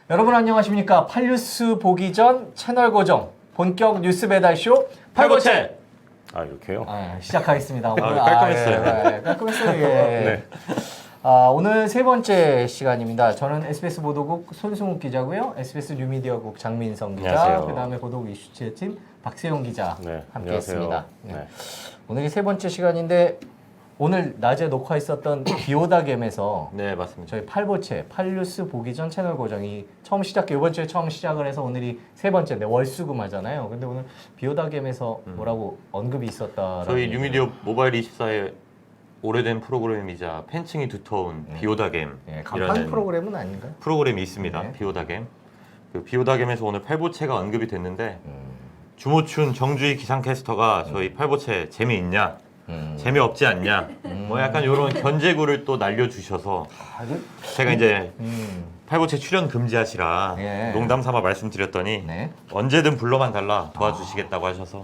여러분 안녕하십니까? 팔뉴스 보기 전 채널 고정 본격 뉴스 배달쇼 팔보채. 이렇게요? 시작하겠습니다. 오늘 깔끔했어요. 깔끔했어요. 예. 네. 오늘 세 번째 시간입니다. 저는 SBS 보도국 손승욱 기자고요. SBS 뉴미디어국 장민성 기자, 안녕하세요. 그다음에 보도국 이슈체팀 박세용 기자 네, 함께했습니다. 네. 오늘이 세 번째 시간인데 오늘 낮에 녹화했었던 비오다겜에서 네, 맞습니다. 저희 팔보채, 팔뉴스 보기 전 채널 고정이 이번 주에 처음 시작을 해서 오늘이 세 번째인데 월수금 하잖아요. 근데 오늘 비오다겜에서 뭐라고 언급이 있었다라는 저희 뉴미디어 모바일 24의 오래된 프로그램이자 팬층이 두터운 비오다겜 간판 프로그램은 아닌가요? 프로그램이 있습니다. 네. 비오다겜. 그 비오다겜에서 오늘 팔보채가 언급이 됐는데 주모춘 정주희 기상캐스터가 저희 팔보채 재미있냐? 재미없지 않냐? 뭐 약간 이런 견제구를 또 날려주셔서 제가 이제 팔보채 출연 금지하시라 예. 농담 삼아 말씀드렸더니 네. 언제든 불러만 달라 도와주시겠다고 하셔서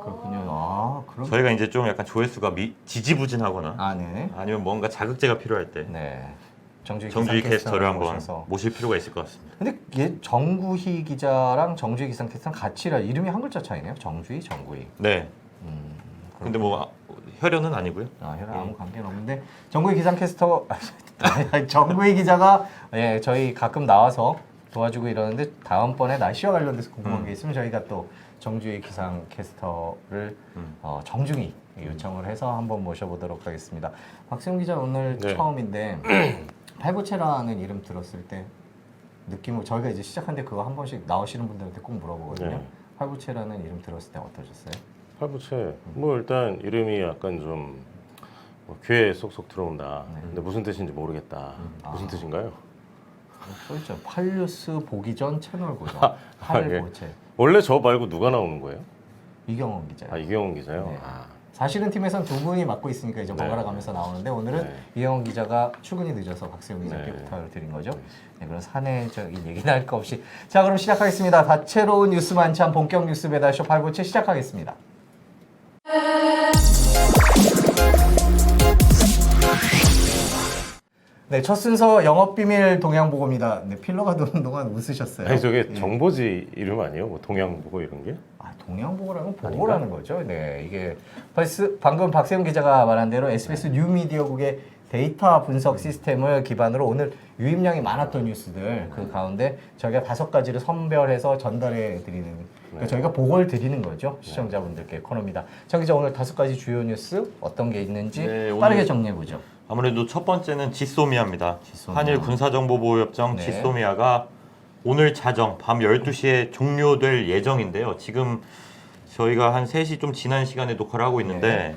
그렇군요. 그럼 저희가 이제 좀 약간 조회수가 지지부진하거나 네. 아니면 뭔가 자극제가 필요할 때 네. 정주희 캐스터를 한번 모셔서. 모실 필요가 있을 것 같습니다. 근데 얘 정구희 기자랑 정주희 기상 캐스터랑 같이라 이름이 한 글자 차이네요. 정주희, 정구희. 네. 근데 뭐 혈연은 아니고요. 혈연 아무 관계는 없는데 정구희 기상캐스터 정구희 기자가 저희 가끔 나와서 도와주고 이러는데 다음번에 날씨와 관련돼서 궁금한 게 있으면 저희가 또 정주희 기상캐스터를 정중히 요청을 해서 한번 모셔보도록 하겠습니다. 박세용 기자 오늘 네. 처음인데 팔보채라는 이름 들었을 때 느낌을 저희가 이제 시작한데 그거 한 번씩 나오시는 분들한테 꼭 물어보거든요. 네. 팔보채라는 이름 들었을 때 어떠셨어요? 팔보채 뭐 일단 이름이 약간 좀 귀에 쏙쏙 들어온다. 근데 무슨 뜻인지 모르겠다. 무슨 뜻인가요? 써있죠. 팔뉴스 보기 전 채널 고정. 예. 팔보채. 원래 저 말고 누가 나오는 거예요? 이경원 기자요. 이경원 기자요? 네. 사실은 팀에선 두 분이 맡고 있으니까 이제 번갈아 가면서 나오는데 오늘은 이경원 기자가 출근이 늦어서 박세용 기자께 부탁을 드린 거죠. 네, 그런 사내적인 얘기는 할 거 없이. 자, 그럼 시작하겠습니다. 다채로운 뉴스 만찬 본격 뉴스 배달쇼 팔보채 시작하겠습니다. 네, 첫 순서 영업비밀 동양보고입니다. 네, 필러가 도는 동안 웃으셨어요. 아니 저게 정보지 이름 아니에요? 뭐 동양보고 이런 게? 동양보고라는 보고라는 거죠. 네, 이게 방금 박세용 기자가 말한 대로 SBS 뉴미디어국의 데이터 분석 시스템을 기반으로 오늘 유입량이 많았던 뉴스들 그 가운데 저희가 5가지를 선별해서 전달해 드리는 그러니까 저희가 보고를 드리는 거죠. 시청자분들께 코너입니다. 정 기자 오늘 5가지 주요 뉴스 어떤 게 있는지 빠르게 정리해 보죠. 아무래도 첫 번째는 지소미아입니다. 지소미아. 한일 군사정보보호협정 네. 지소미아가 오늘 자정 밤 12시에 종료될 예정인데요. 지금 저희가 한 3시 좀 지난 시간에 녹화를 하고 있는데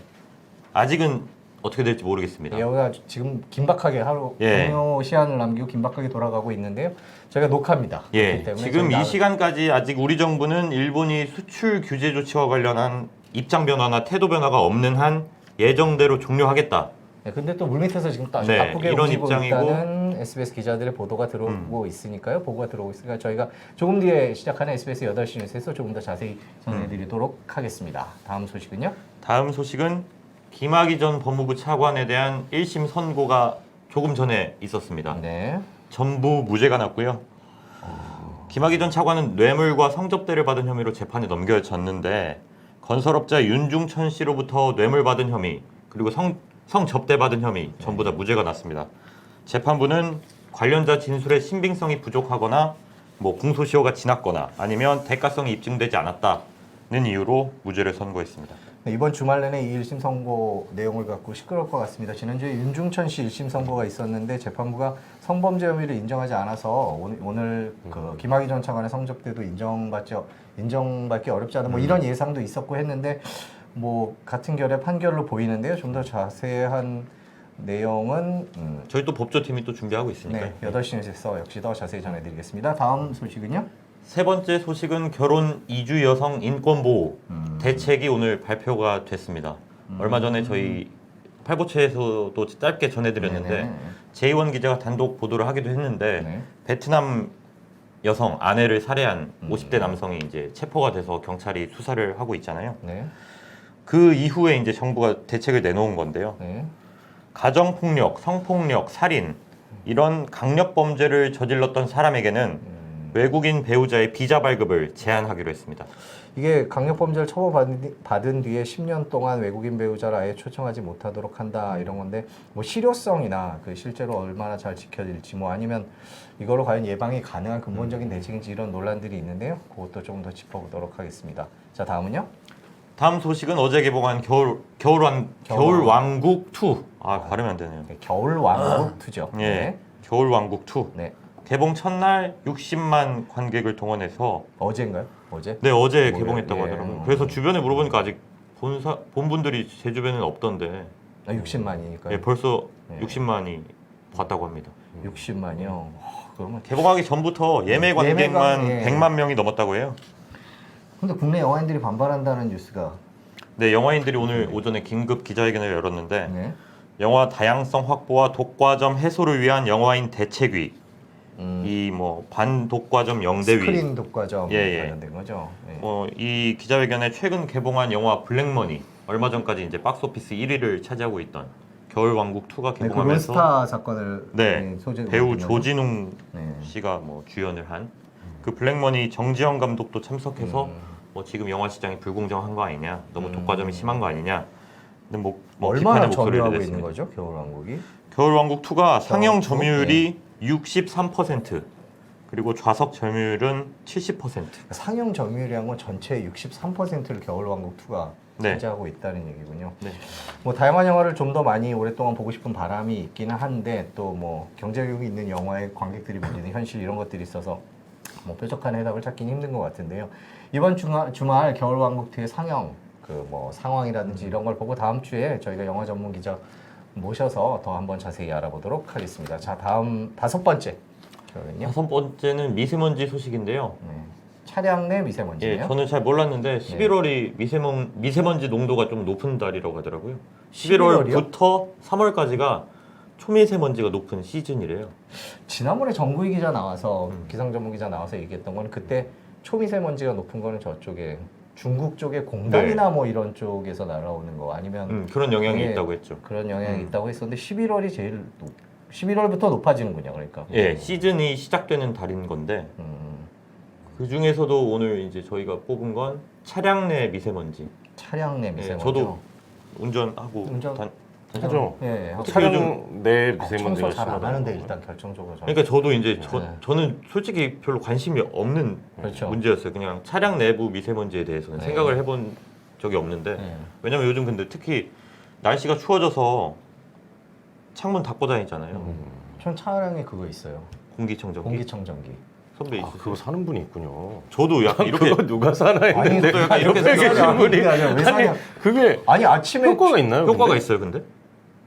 아직은 어떻게 될지 모르겠습니다. 여기가 지금 긴박하게 하루 종료 시한을 남기고 긴박하게 돌아가고 있는데요. 저희가 녹화입니다. 그렇기 때문에 지금 이 시간까지 아직 우리 정부는 일본이 수출 규제 조치와 관련한 입장 변화나 태도 변화가 없는 한 예정대로 종료하겠다. 네, 근데 또 물밑에서 지금 또 아주 네, 바쁘게 이런 움직이고 입장이고. 있다는 SBS 기자들의 보도가 들어오고 있으니까요. 보고가 들어오고 있으니까 저희가 조금 뒤에 시작하는 SBS 8시 뉴스에서 조금 더 자세히 전해드리도록 하겠습니다. 다음 소식은요? 다음 소식은 김학의 전 법무부 차관에 대한 1심 선고가 조금 전에 있었습니다. 네. 전부 무죄가 났고요. 김학의 전 차관은 뇌물과 성접대를 받은 혐의로 재판에 넘겨졌는데 건설업자 윤중천 씨로부터 뇌물 받은 혐의 그리고 성접대 받은 혐의 전부 다 무죄가 났습니다. 재판부는 관련자 진술의 신빙성이 부족하거나 뭐 공소시효가 지났거나 아니면 대가성이 입증되지 않았다는 이유로 무죄를 선고했습니다. 네, 이번 주말 내내 이 1심 선고 내용을 갖고 시끄러울 것 같습니다. 지난주에 윤중천 씨 1심 선고가 있었는데 재판부가 성범죄 혐의를 인정하지 않아서 오늘 그 김학의 전 차관의 성접대도 인정받기 어렵지 않은 뭐 이런 예상도 있었고 했는데 뭐 같은 결의 판결로 보이는데요. 좀 더 자세한 내용은 저희 또 법조팀이 또 준비하고 있으니까. 네, 8시 뉴스에서 역시 더 자세히 전해드리겠습니다. 다음 소식은요? 세 번째 소식은 결혼 이주 여성 인권 보호 대책이 오늘 발표가 됐습니다. 얼마 전에 저희 팔보채에서도 짧게 전해드렸는데 네네. 제이원 기자가 단독 보도를 하기도 했는데 네. 베트남 여성 아내를 살해한 50대 남성이 이제 체포가 돼서 경찰이 수사를 하고 있잖아요. 네. 그 이후에 이제 정부가 대책을 내놓은 건데요. 네. 가정폭력, 성폭력, 살인 이런 강력 범죄를 저질렀던 사람에게는 외국인 배우자의 비자 발급을 제한하기로 했습니다. 이게 강력범죄를 처벌받은 뒤에 10년 동안 외국인 배우자를 아예 초청하지 못하도록 한다 이런 건데 뭐 실효성이나 그 실제로 얼마나 잘 지켜질지 뭐 아니면 이걸로 과연 예방이 가능한 근본적인 대책인지 이런 논란들이 있는데요. 그것도 조금 더 짚어보도록 하겠습니다. 자 다음은요. 다음 소식은 어제 개봉한 겨울왕국 2. 아 발음이 안 되네요. 네, 겨울왕국 2죠. 예, 겨울왕국 2. 네. 개봉 첫날 60만 관객을 동원해서 어제인가요? 어제? 네 어제 뭐예요? 개봉했다고 예. 하더라고요. 그래서 주변에 물어보니까 아직 본 분들이 제 주변에는 없던데 60만이니까. 예, 벌써 예. 60만이 봤다고 합니다. 60만이요. 그러면 개봉하기 전부터 예매 관객만 예매가, 예. 100만 명이 넘었다고 해요. 근데 국내 영화인들이 반발한다는 뉴스가 네, 영화인들이 오늘 오전에 긴급 기자회견을 열었는데 네. 영화 다양성 확보와 독과점 해소를 위한 영화인 대책위, 이 뭐 반독과점 영대위, 스크린 독과점 예. 관련된 거죠. 예. 이 기자회견에 최근 개봉한 영화 블랙머니, 얼마 전까지 이제 박스오피스 1위를 차지하고 있던 겨울왕국 2가 네, 그 개봉하면서 론스타 사건을 네, 소재로 배우 만든 거죠? 조진웅 네. 씨가 뭐 주연을 한 그 블랙머니 정지영 감독도 참석해서 뭐 지금 영화 시장이 불공정한 거 아니냐, 너무 독과점이 심한 거 아니냐. 근데 뭐 얼마나 비판의 목소리를 점유하고 냈습니다. 있는 거죠, 겨울왕국이? 겨울왕국 2가 상영 또, 점유율이 63%, 그리고 좌석 점유율은 70%. 상영 점유율이란 건 전체의 63%를 겨울왕국 2가 네. 차지하고 있다는 얘기군요. 네. 뭐 다양한 영화를 좀 더 많이 오랫동안 보고 싶은 바람이 있기는 한데 또 뭐 경제력이 있는 영화에 관객들이 몰리는 현실 이런 것들이 있어서 뭐 뾰족한 해답을 찾기는 힘든 것 같은데요. 이번 주말 겨울왕국 2의 상영 그 뭐 상황이라든지 이런 걸 보고 다음 주에 저희가 영화 전문 기자 모셔서 더 한번 자세히 알아보도록 하겠습니다. 자 다음 5번째 그러면요. 5번째는 미세먼지 소식인데요. 네. 차량 내 예, 미세먼지네요. 저는 잘 몰랐는데 11월이 미세먼지 농도가 좀 높은 달이라고 하더라고요. 11월부터 3월까지가 초미세먼지가 높은 시즌이래요. 지난번에 정구희 기자 나와서 기상 전문 기자 나와서 얘기했던 거는 그때 초미세먼지가 높은 거는 저쪽에 중국 쪽에 공단이나 뭐 이런 쪽에서 날아오는 거 아니면 그런 영향이 예, 있다고 했죠. 그런 영향이 있다고 했었는데 11월이 제일 11월부터 높아지는군요. 그러니까. 예, 시즌이 시작되는 달인 건데 그 중에서도 오늘 이제 저희가 뽑은 건 차량 내 미세먼지. 차량 내 예, 미세먼지. 저도 운전하고 운전- 하죠. 예. 차량 내 미세먼지가 청소 잘 안 심하다는 하는데 거고. 일단 결정적으로 잘. 그러니까 저도 이제 네. 저는 솔직히 별로 관심이 없는 그렇죠. 문제였어요. 그냥 차량 내부 미세먼지에 대해서는 네. 생각을 해본 적이 없는데 네. 왜냐면 요즘 근데 특히 날씨가 추워져서 창문 닫고 다니잖아요. 전 차량에 그거 있어요. 공기청정기. 공기청정기. 선배 아, 있으세요? 그거 사는 분이 있군요. 저도 약간 이렇게 그거 누가 사나 아니, 했는데 또 약간 이렇게 옆에 계신 생각하지 분이 아니라 왜 사냐? 그게 아니 아침에 효과가 있나요? 효과가 근데? 있어요, 근데?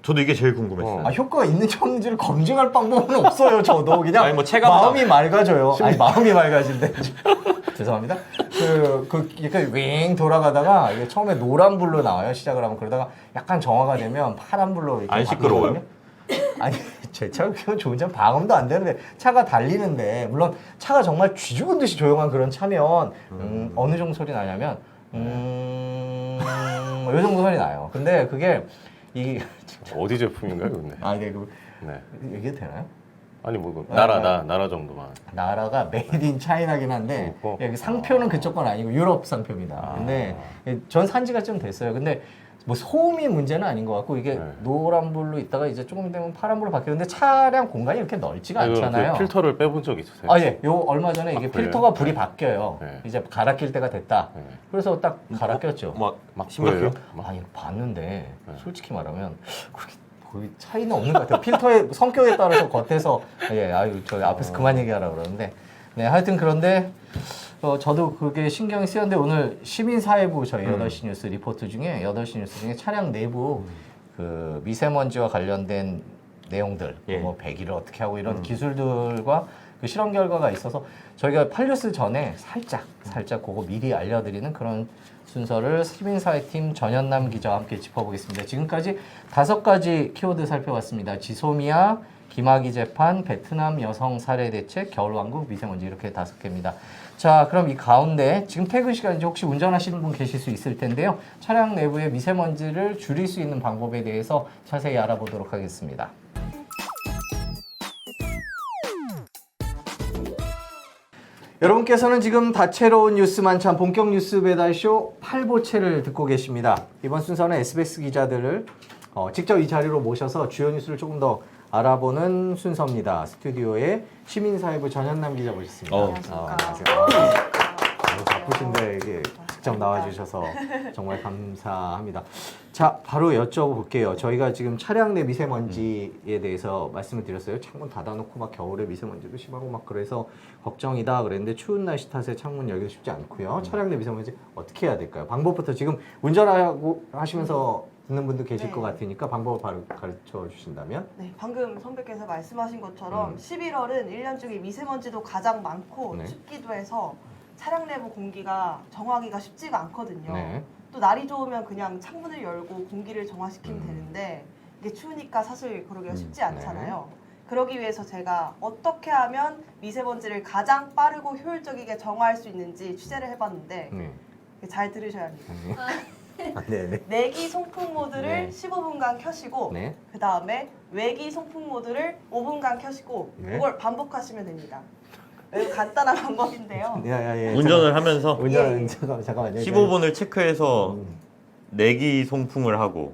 저도 이게 제일 궁금했어요. 아, 효과가 있는지 없는지를 검증할 방법은 없어요. 저도 그냥 아니, 뭐 체감상. 마음이 맑아져요. 아니 마음이 맑아진대. 죄송합니다. 이렇게 윙 돌아가다가 이게 처음에 노란불로 나와요. 시작을 하면 그러다가 약간 정화가 되면 파란불로 이렇게 안 시끄러워요? 바뀌거든요. 아니 제 차가 그냥 좋은 차 방음도 안 되는데 차가 달리는데 물론 차가 정말 쥐죽은 듯이 조용한 그런 차면 어느 정도 소리 나냐면 이 정도 소리 나요. 근데 그게 이 어디 제품인가요, 근데? 아, 네, 그 네. 얘기해도 되나요? 아니 뭐 아, 나라 정도만. 나라가 메이드 인 차이나긴 한데 여기 상표는 그쪽 건 아니고 유럽 상표입니다. 근데 전 산지가 좀 됐어요. 근데 뭐 소음이 문제는 아닌 것 같고 이게 네. 노란불로 있다가 이제 조금 되면 파란불로 바뀌는데 차량 공간이 이렇게 넓지가 이거 않잖아요. 그 필터를 빼본 적 있으세요? 아, 예. 요 얼마 전에 이게 그래요? 필터가 불이 바뀌어요. 네. 이제 갈아 낄 때가 됐다. 네. 그래서 딱 갈아 꼈죠. 막 심각해요? 보여요? 아니 봤는데 네. 솔직히 말하면 그렇게 거의 차이는 없는 것 같아요. 필터의 성격에 따라서 겉에서 아유 저기 앞에서 그만 얘기하라 그러는데 네 하여튼 그런데 저도 그게 신경이 쓰였는데 오늘 시민사회부 저희 8시 뉴스 리포트 중에 8시 뉴스 중에 차량 내부 그 미세먼지와 관련된 내용들 예. 뭐 배기를 어떻게 하고 이런 기술들과 그 실험 결과가 있어서 저희가 팔뉴스 전에 살짝 그거 미리 알려드리는 그런 순서를 시민사회팀 전현남 기자와 함께 짚어보겠습니다. 지금까지 5가지 키워드 살펴봤습니다. 지소미아, 김학의 재판, 베트남 여성 살해 대책, 겨울왕국, 미세먼지 이렇게 5개입니다. 자, 그럼 이 가운데 지금 퇴근 시간인지 혹시 운전하시는 분 계실 수 있을 텐데요. 차량 내부의 미세먼지를 줄일 수 있는 방법에 대해서 자세히 알아보도록 하겠습니다. 여러분께서는 지금 다채로운 뉴스 만찬 본격 뉴스 배달쇼 8보채를 듣고 계십니다. 이번 순서는 SBS 기자들을 직접 이 자리로 모셔서 주요 뉴스를 조금 더 알아보는 순서입니다. 스튜디오에 시민사회부 전현남 기자 모셨습니다. 안녕하세요. 너무 바쁘신데 이게 직접 나와주셔서 정말 감사합니다. 자, 바로 여쭤볼게요. 저희가 지금 차량 내 미세먼지에 대해서 말씀을 드렸어요. 창문 닫아놓고 막 겨울에 미세먼지도 심하고 막 그래서 걱정이다 그랬는데 추운 날씨 탓에 창문 열기도 쉽지 않고요. 차량 내 미세먼지 어떻게 해야 될까요? 방법부터 지금 운전하고 하시면서 듣는 분도 계실 것 같으니까 방법을 바로 가르쳐 주신다면? 네, 방금 선배께서 말씀하신 것처럼 11월은 1년 중에 미세먼지도 가장 많고 네. 춥기도 해서 차량 내부 공기가 정화하기가 쉽지가 않거든요. 네. 또 날이 좋으면 그냥 창문을 열고 공기를 정화시키면 되는데 이게 추우니까 사실 그러기가 쉽지 않잖아요. 그러기 위해서 제가 어떻게 하면 미세먼지를 가장 빠르고 효율적이게 정화할 수 있는지 취재를 해봤는데 네. 잘 들으셔야 합니다. 네네. 내기 송풍 모드를 네. 15분간 켜시고 네. 그 다음에 외기 송풍 모드를 5분간 켜시고 네. 그걸 반복하시면 됩니다. 매우 간단한 방법인데요. 예. 운전을 하면서 운전 예. 잠깐만요. 15분을 체크해서 내기 송풍을 하고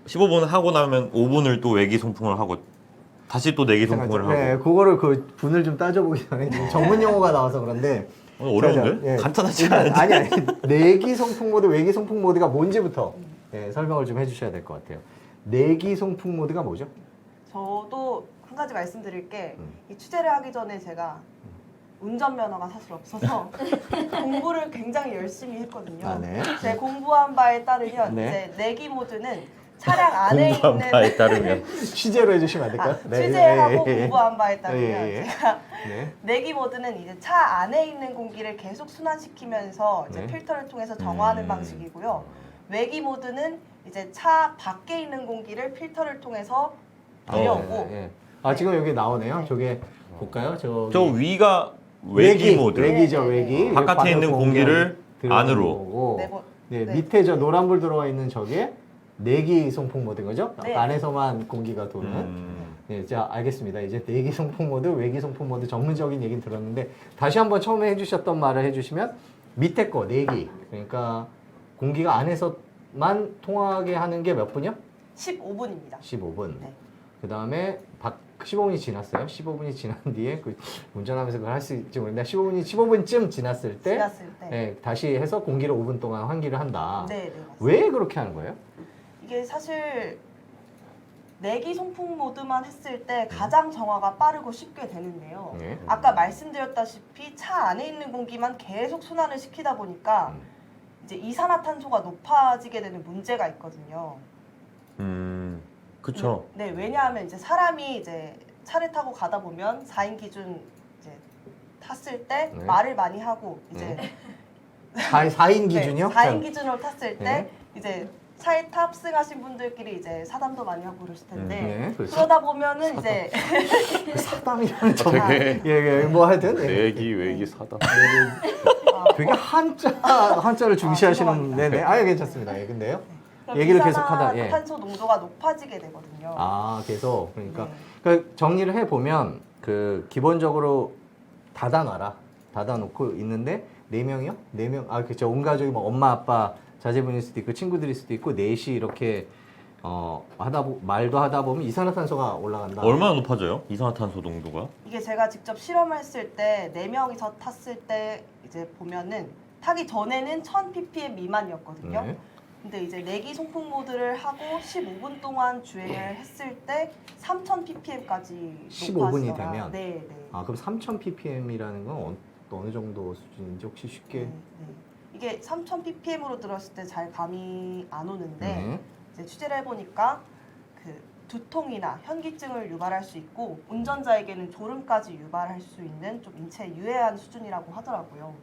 15분 하고 나면 5분을 또 외기 송풍을 하고 다시 또 내기 송풍을 하고. 네, 그거를 그 분을 좀 따져보기 전에 지금 전문 용어가 나와서 그런데 어려운데? 예. 간단하지 일단 않은데? 아니 내기 송풍 모드, 외기 송풍 모드가 뭔지부터 설명을 좀 해주셔야 될 것 같아요. 내기 송풍 모드가 뭐죠? 저도 한 가지 말씀드릴 게 이 취재를 하기 전에 제가 운전면허가 사실 없어서 공부를 굉장히 열심히 했거든요. 아, 네. 제 공부한 바에 따르면 네. 이제 내기 모드는 차량 안에 공부한 있는 바에 따르면 취재로 해주시면 안 될까요? 취재하고 공부한 바에 따르면 예. 제가 네. 내기 모드는 이제 차 안에 있는 공기를 계속 순환시키면서 이제 네. 필터를 통해서 정화하는 방식이고요. 외기 모드는 이제 차 밖에 있는 공기를 필터를 통해서 들여오고 예. 아 지금 여기 나오네요. 저게 볼까요? 저 위가 외기 모드. 외기죠, 네, 네, 외기. 네. 바깥에 있는 공기를 안으로. 거고. 네, 네, 네. 밑에 저 노란불 들어와 있는 저게 내기 송풍 모드인 거죠? 네. 안에서만 공기가 도는. 네, 자 알겠습니다. 이제 내기 송풍 모드, 외기 송풍 모드 전문적인 얘기는 들었는데 다시 한번 처음에 해주셨던 말을 해주시면 밑에 거 내기. 그러니까 공기가 안에서만 통하게 하는 게 몇 분이요? 15분입니다. 15분. 네. 그 다음에 15분이 지났어요. 15분이 지난 뒤에 그 운전하면서 그걸 할 수 있을지 모르겠는데 15분쯤 지났을 때, 지났을 때. 예, 다시 해서 공기를 5분 동안 환기를 한다. 네, 네, 맞습니다. 왜 그렇게 하는 거예요? 이게 사실 내기 송풍 모드만 했을 때 가장 정화가 빠르고 쉽게 되는데요. 네. 아까 말씀드렸다시피 차 안에 있는 공기만 계속 순환을 시키다 보니까 이제 이산화탄소가 높아지게 되는 문제가 있거든요. 그쵸. 네, 왜냐하면 이제 사람이 이제 차를 타고 가다 보면 4인 기준 이제 탔을 때 네. 말을 많이 하고 이제 4인 기준이요? 4인 기준으로 탔을 때 네. 이제 차에 탑승하신 분들끼리 이제 사담도 많이 하고 그러실 텐데 네, 그렇죠. 그러다 보면은 이제 사담이라는 점. 되게 뭐 하여튼 예. 내기, 외기, 사다. 되게 한자를 중시하시는 죄송합니다. 네네. 아예 괜찮습니다. 예, 근데요. 그럼 얘기를 계속하다, 예. 이산화탄소 농도가 높아지게 되거든요. 아, 계속 그러니까 네. 그 정리를 해 보면 그 기본적으로 닫아놓고 있는데 4명이요? 4명. 아, 그렇죠. 온 가족이 뭐 엄마, 아빠, 자제분일 수도 있고 친구들일 수도 있고 넷이 이렇게 말도 하다 보면 이산화탄소가 올라간다. 얼마나 높아져요? 이산화탄소 농도가? 이게 제가 직접 실험했을 때 4명이서 탔을 때 이제 보면은 타기 전에는 1000ppm 미만이었거든요. 네. 근데 이제 내기 송풍 모드를 하고 15분 동안 주행을 했을 때 3000ppm까지 15분이 되면? 네, 네. 아, 그럼 3000ppm이라는 건 어느 정도 수준인지 혹시 쉽게? 네, 네. 이게 3000ppm으로 들었을 때 잘 감이 안 오는데 네. 이제 취재를 해보니까 그 두통이나 현기증을 유발할 수 있고 운전자에게는 졸음까지 유발할 수 있는 좀 인체에 유해한 수준이라고 하더라고요.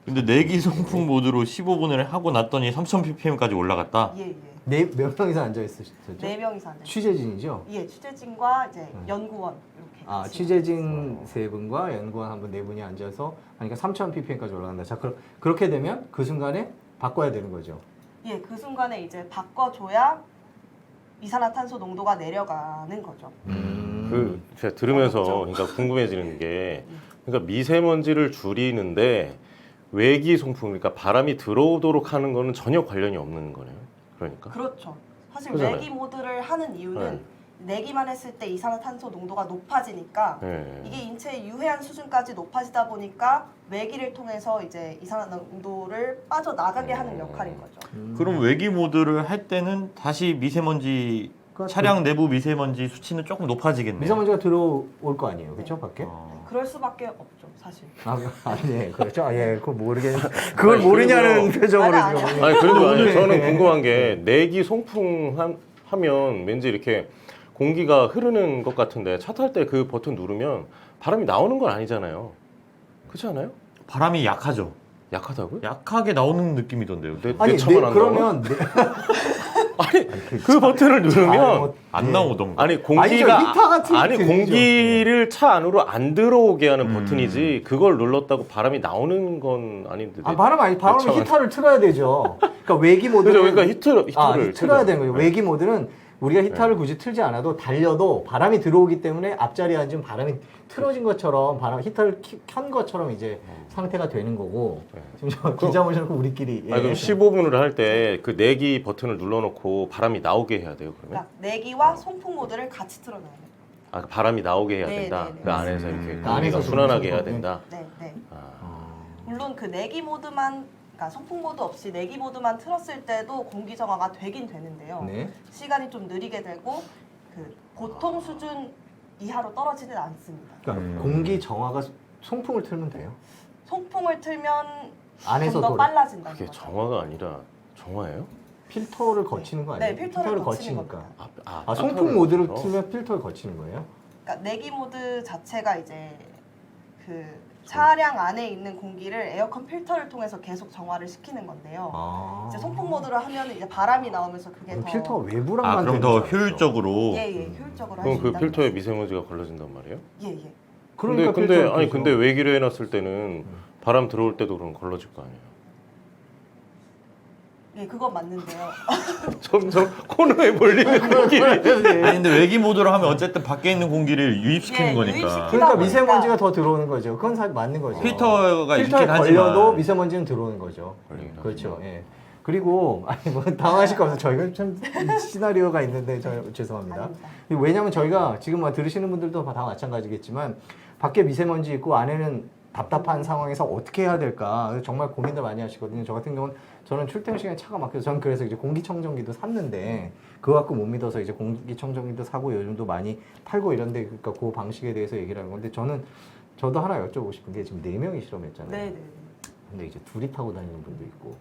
근데 내기 송풍 모드로 15분을 하고 났더니 3000ppm까지 올라갔다? 예, 예. 몇 명이서 앉아 있으셨죠? 4명이서 앉아. 취재진이죠? 예, 취재진과 이제 연구원 이렇게. 아, 같이 취재진 3분과 연구원 1분, 4분이 앉아서 하니까 3000ppm까지 올라간다. 자, 그렇게 되면 그 순간에 바꿔야 되는 거죠. 예, 그 순간에 이제 바꿔줘야 이산화탄소 농도가 내려가는 거죠. 제가 들으면서 그러니까 궁금해지는 게 그러니까 미세먼지를 줄이는데 외기 송풍, 그러니까 바람이 들어오도록 하는 거는 전혀 관련이 없는 거네요. 그러니까. 그렇죠. 사실 그잖아요. 내기 모드를 하는 이유는 네. 내기만 했을 때 이산화탄소 농도가 높아지니까 네. 이게 인체의 유해한 수준까지 높아지다 보니까 외기를 통해서 이제 이산화탄소를 빠져나가게 하는 역할인 거죠. 그럼 외기 모드를 할 때는 다시 미세먼지 그러니까 차량 내부 미세먼지 수치는 조금 높아지겠네요. 미세먼지가 들어올 거 아니에요, 그렇죠, 밖에? 그럴 수밖에 없죠, 사실. 네, 그렇죠. 예, 그거 모르겠는. 그걸 모르냐는 표정으로 아니, 지금. 아니. 아니 그래도 아니 네. 저는 궁금한 게 내기 송풍 하면 왠지 이렇게 공기가 흐르는 것 같은데 차 탈 때 그 버튼 누르면 바람이 나오는 건 아니잖아요. 그렇지 않아요? 바람이 약하죠. 약하다고요? 약하게 나오는 느낌이던데요. 아니, 내 차만 안 그러면 아니 그 버튼을 누르면 안 나오던가. 아니 아니죠, 공기가 히터 같은 아니 기능이죠. 공기를 차 안으로 안 들어오게 하는 음. 버튼이지 그걸 눌렀다고 바람이 나오는 건 아닌데. 바람 아니, 바람은 차만- 히터를 틀어야 되죠. 그러니까 외기 모드는 그죠? 그러니까 히터를 틀어야 되는 거예요. 네. 외기 모드는 우리가 히터를 굳이 틀지 않아도 달려도 바람이 들어오기 때문에 앞자리에 앉으면 바람이 틀어진 것처럼 히터를 켠 것처럼 이제 상태가 되는 거고. 네. 지금 저 기자 모셔놓고 우리끼리. 아니 그럼 15분을 할 때 그 내기 버튼을 눌러놓고 바람이 나오게 해야 돼요 그러면? 그러니까 내기와 송풍 모드를 같이 틀어놔야 돼요. 아 바람이 나오게 해야 네, 된다. 네, 네. 그 안에서 이렇게 그 공기가 안에서 순환하게 돌면서. 해야 된다. 네, 네. 아. 물론 그 내기 모드만, 그러니까 송풍 모드 없이 내기 모드만 틀었을 때도 공기 정화가 되긴 되는데요. 네. 시간이 좀 느리게 되고 그 보통 수준 이하로 떨어지는 않습니다. 그러니까 공기 정화가 송풍을 틀면 돼요. 송풍을 틀면 안에서 좀 더 돌아. 빨라진다는 그게 거죠. 정화가 아니라 정화예요? 필터를 거치는 거 아니에요? 네, 필터를 거치는 거치니까. 겁니다. 송풍 모드를 틀면 필터를 거치는 거예요? 그러니까 내기 모드 자체가 이제 그 차량 안에 있는 공기를 에어컨 필터를 통해서 계속 정화를 시키는 건데요. 이제 송풍 모드로 하면 이제 바람이 나오면서 그게 그럼 더 필터 외부랑만 그럼 되는 더 줄 알았어. 효율적으로. 예, 효율적으로 할 그럼 수 그 있다는 필터에 거죠. 미세먼지가 걸러진단 말이에요? 예. 그러니까 근데 필터를 아니 계속- 근데 외기로 해놨을 때는 바람 들어올 때도 그럼 걸러질 거 아니에요? 예, 그건 맞는데요. 점점 코너에 몰리는 느낌이. 아니 근데 외기 모드로 하면 어쨌든 밖에 있는 공기를 유입시키는 예, 거니까. 유입시키다 그러니까 보니까- 미세먼지가 더 들어오는 거죠. 그건 사실 맞는 거죠. 필터가 필터에 있긴 하지만. 걸려도 미세먼지는 들어오는 거죠. 걸리긴 그렇죠. 예. 그리고 아니 뭐 당하실 거 없어요. 저희가 참 시나리오가 있는데 죄송합니다. 아닙니다. 왜냐하면 저희가 지금 들으시는 분들도 다 마찬가지겠지만 밖에 미세먼지 있고 안에는 답답한 상황에서 어떻게 해야 될까 정말 고민들 많이 하시거든요. 저 같은 경우는 저는 출퇴근 시간에 차가 막혀서 저는 그래서 이제 공기청정기도 샀는데 그거 갖고 못 믿어서 이제 공기청정기도 사고 요즘도 많이 팔고 이런데 그러니까 그 방식에 대해서 얘기를 하는 건데 저도 하나 여쭤보고 싶은 게 지금 4명이 실험했잖아요. 네. 근데 이제 둘이 타고 다니는 분도 있고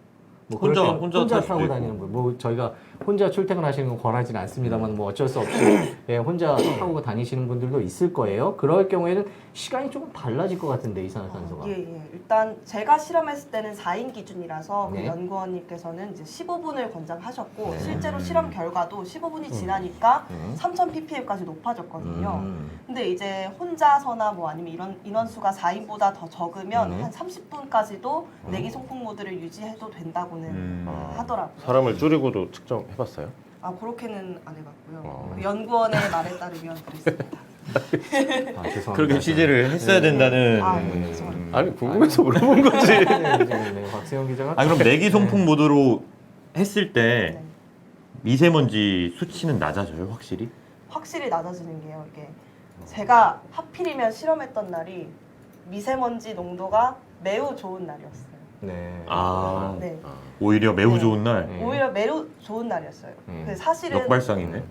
뭐 혼자 그럴 때는 혼자 탈 수도 타고 있고. 다니는 분, 뭐 저희가 혼자 출퇴근하시는 건 권하지는 않습니다만 뭐 어쩔 수 없이 예, 혼자 타고 다니시는 분들도 있을 거예요. 그럴 경우에는 시간이 조금 달라질 것 같은데 이산화탄소가. 예. 일단 제가 실험했을 때는 4인 기준이라서 네. 그 연구원님께서는 이제 15분을 권장하셨고 네. 실제로 실험 결과도 15분이 지나니까 네. 3000ppm까지 높아졌거든요. 음. 근데 이제 혼자서나 뭐 아니면 이런 인원수가 4인보다 더 적으면 네. 한 30분까지도 내기 송풍 모드를 유지해도 된다고는 하더라고요. 사람을 줄이고도 측정해봤어요? 아 그렇게는 안 해봤고요. 어. 그 연구원의 말에 따르면 그랬습니다. 아, 죄송합니다. 그렇게 취재를 했어야 된다는. 아, 네, 죄송합니다. 아니 궁금해서 물어본 거지. 네, 박세영 기자가 그럼 내기 송풍 모드로 했을 때 네. 미세먼지 수치는 낮아져요, 확실히? 확실히 낮아지는 게요. 이게 제가 하필이면 실험했던 날이 미세먼지 농도가 매우 좋은 날이었어요. 네. 아, 네. 오히려 매우 네. 좋은 날. 네. 오히려 매우 좋은 날이었어요. 그 사실은 역발상이네.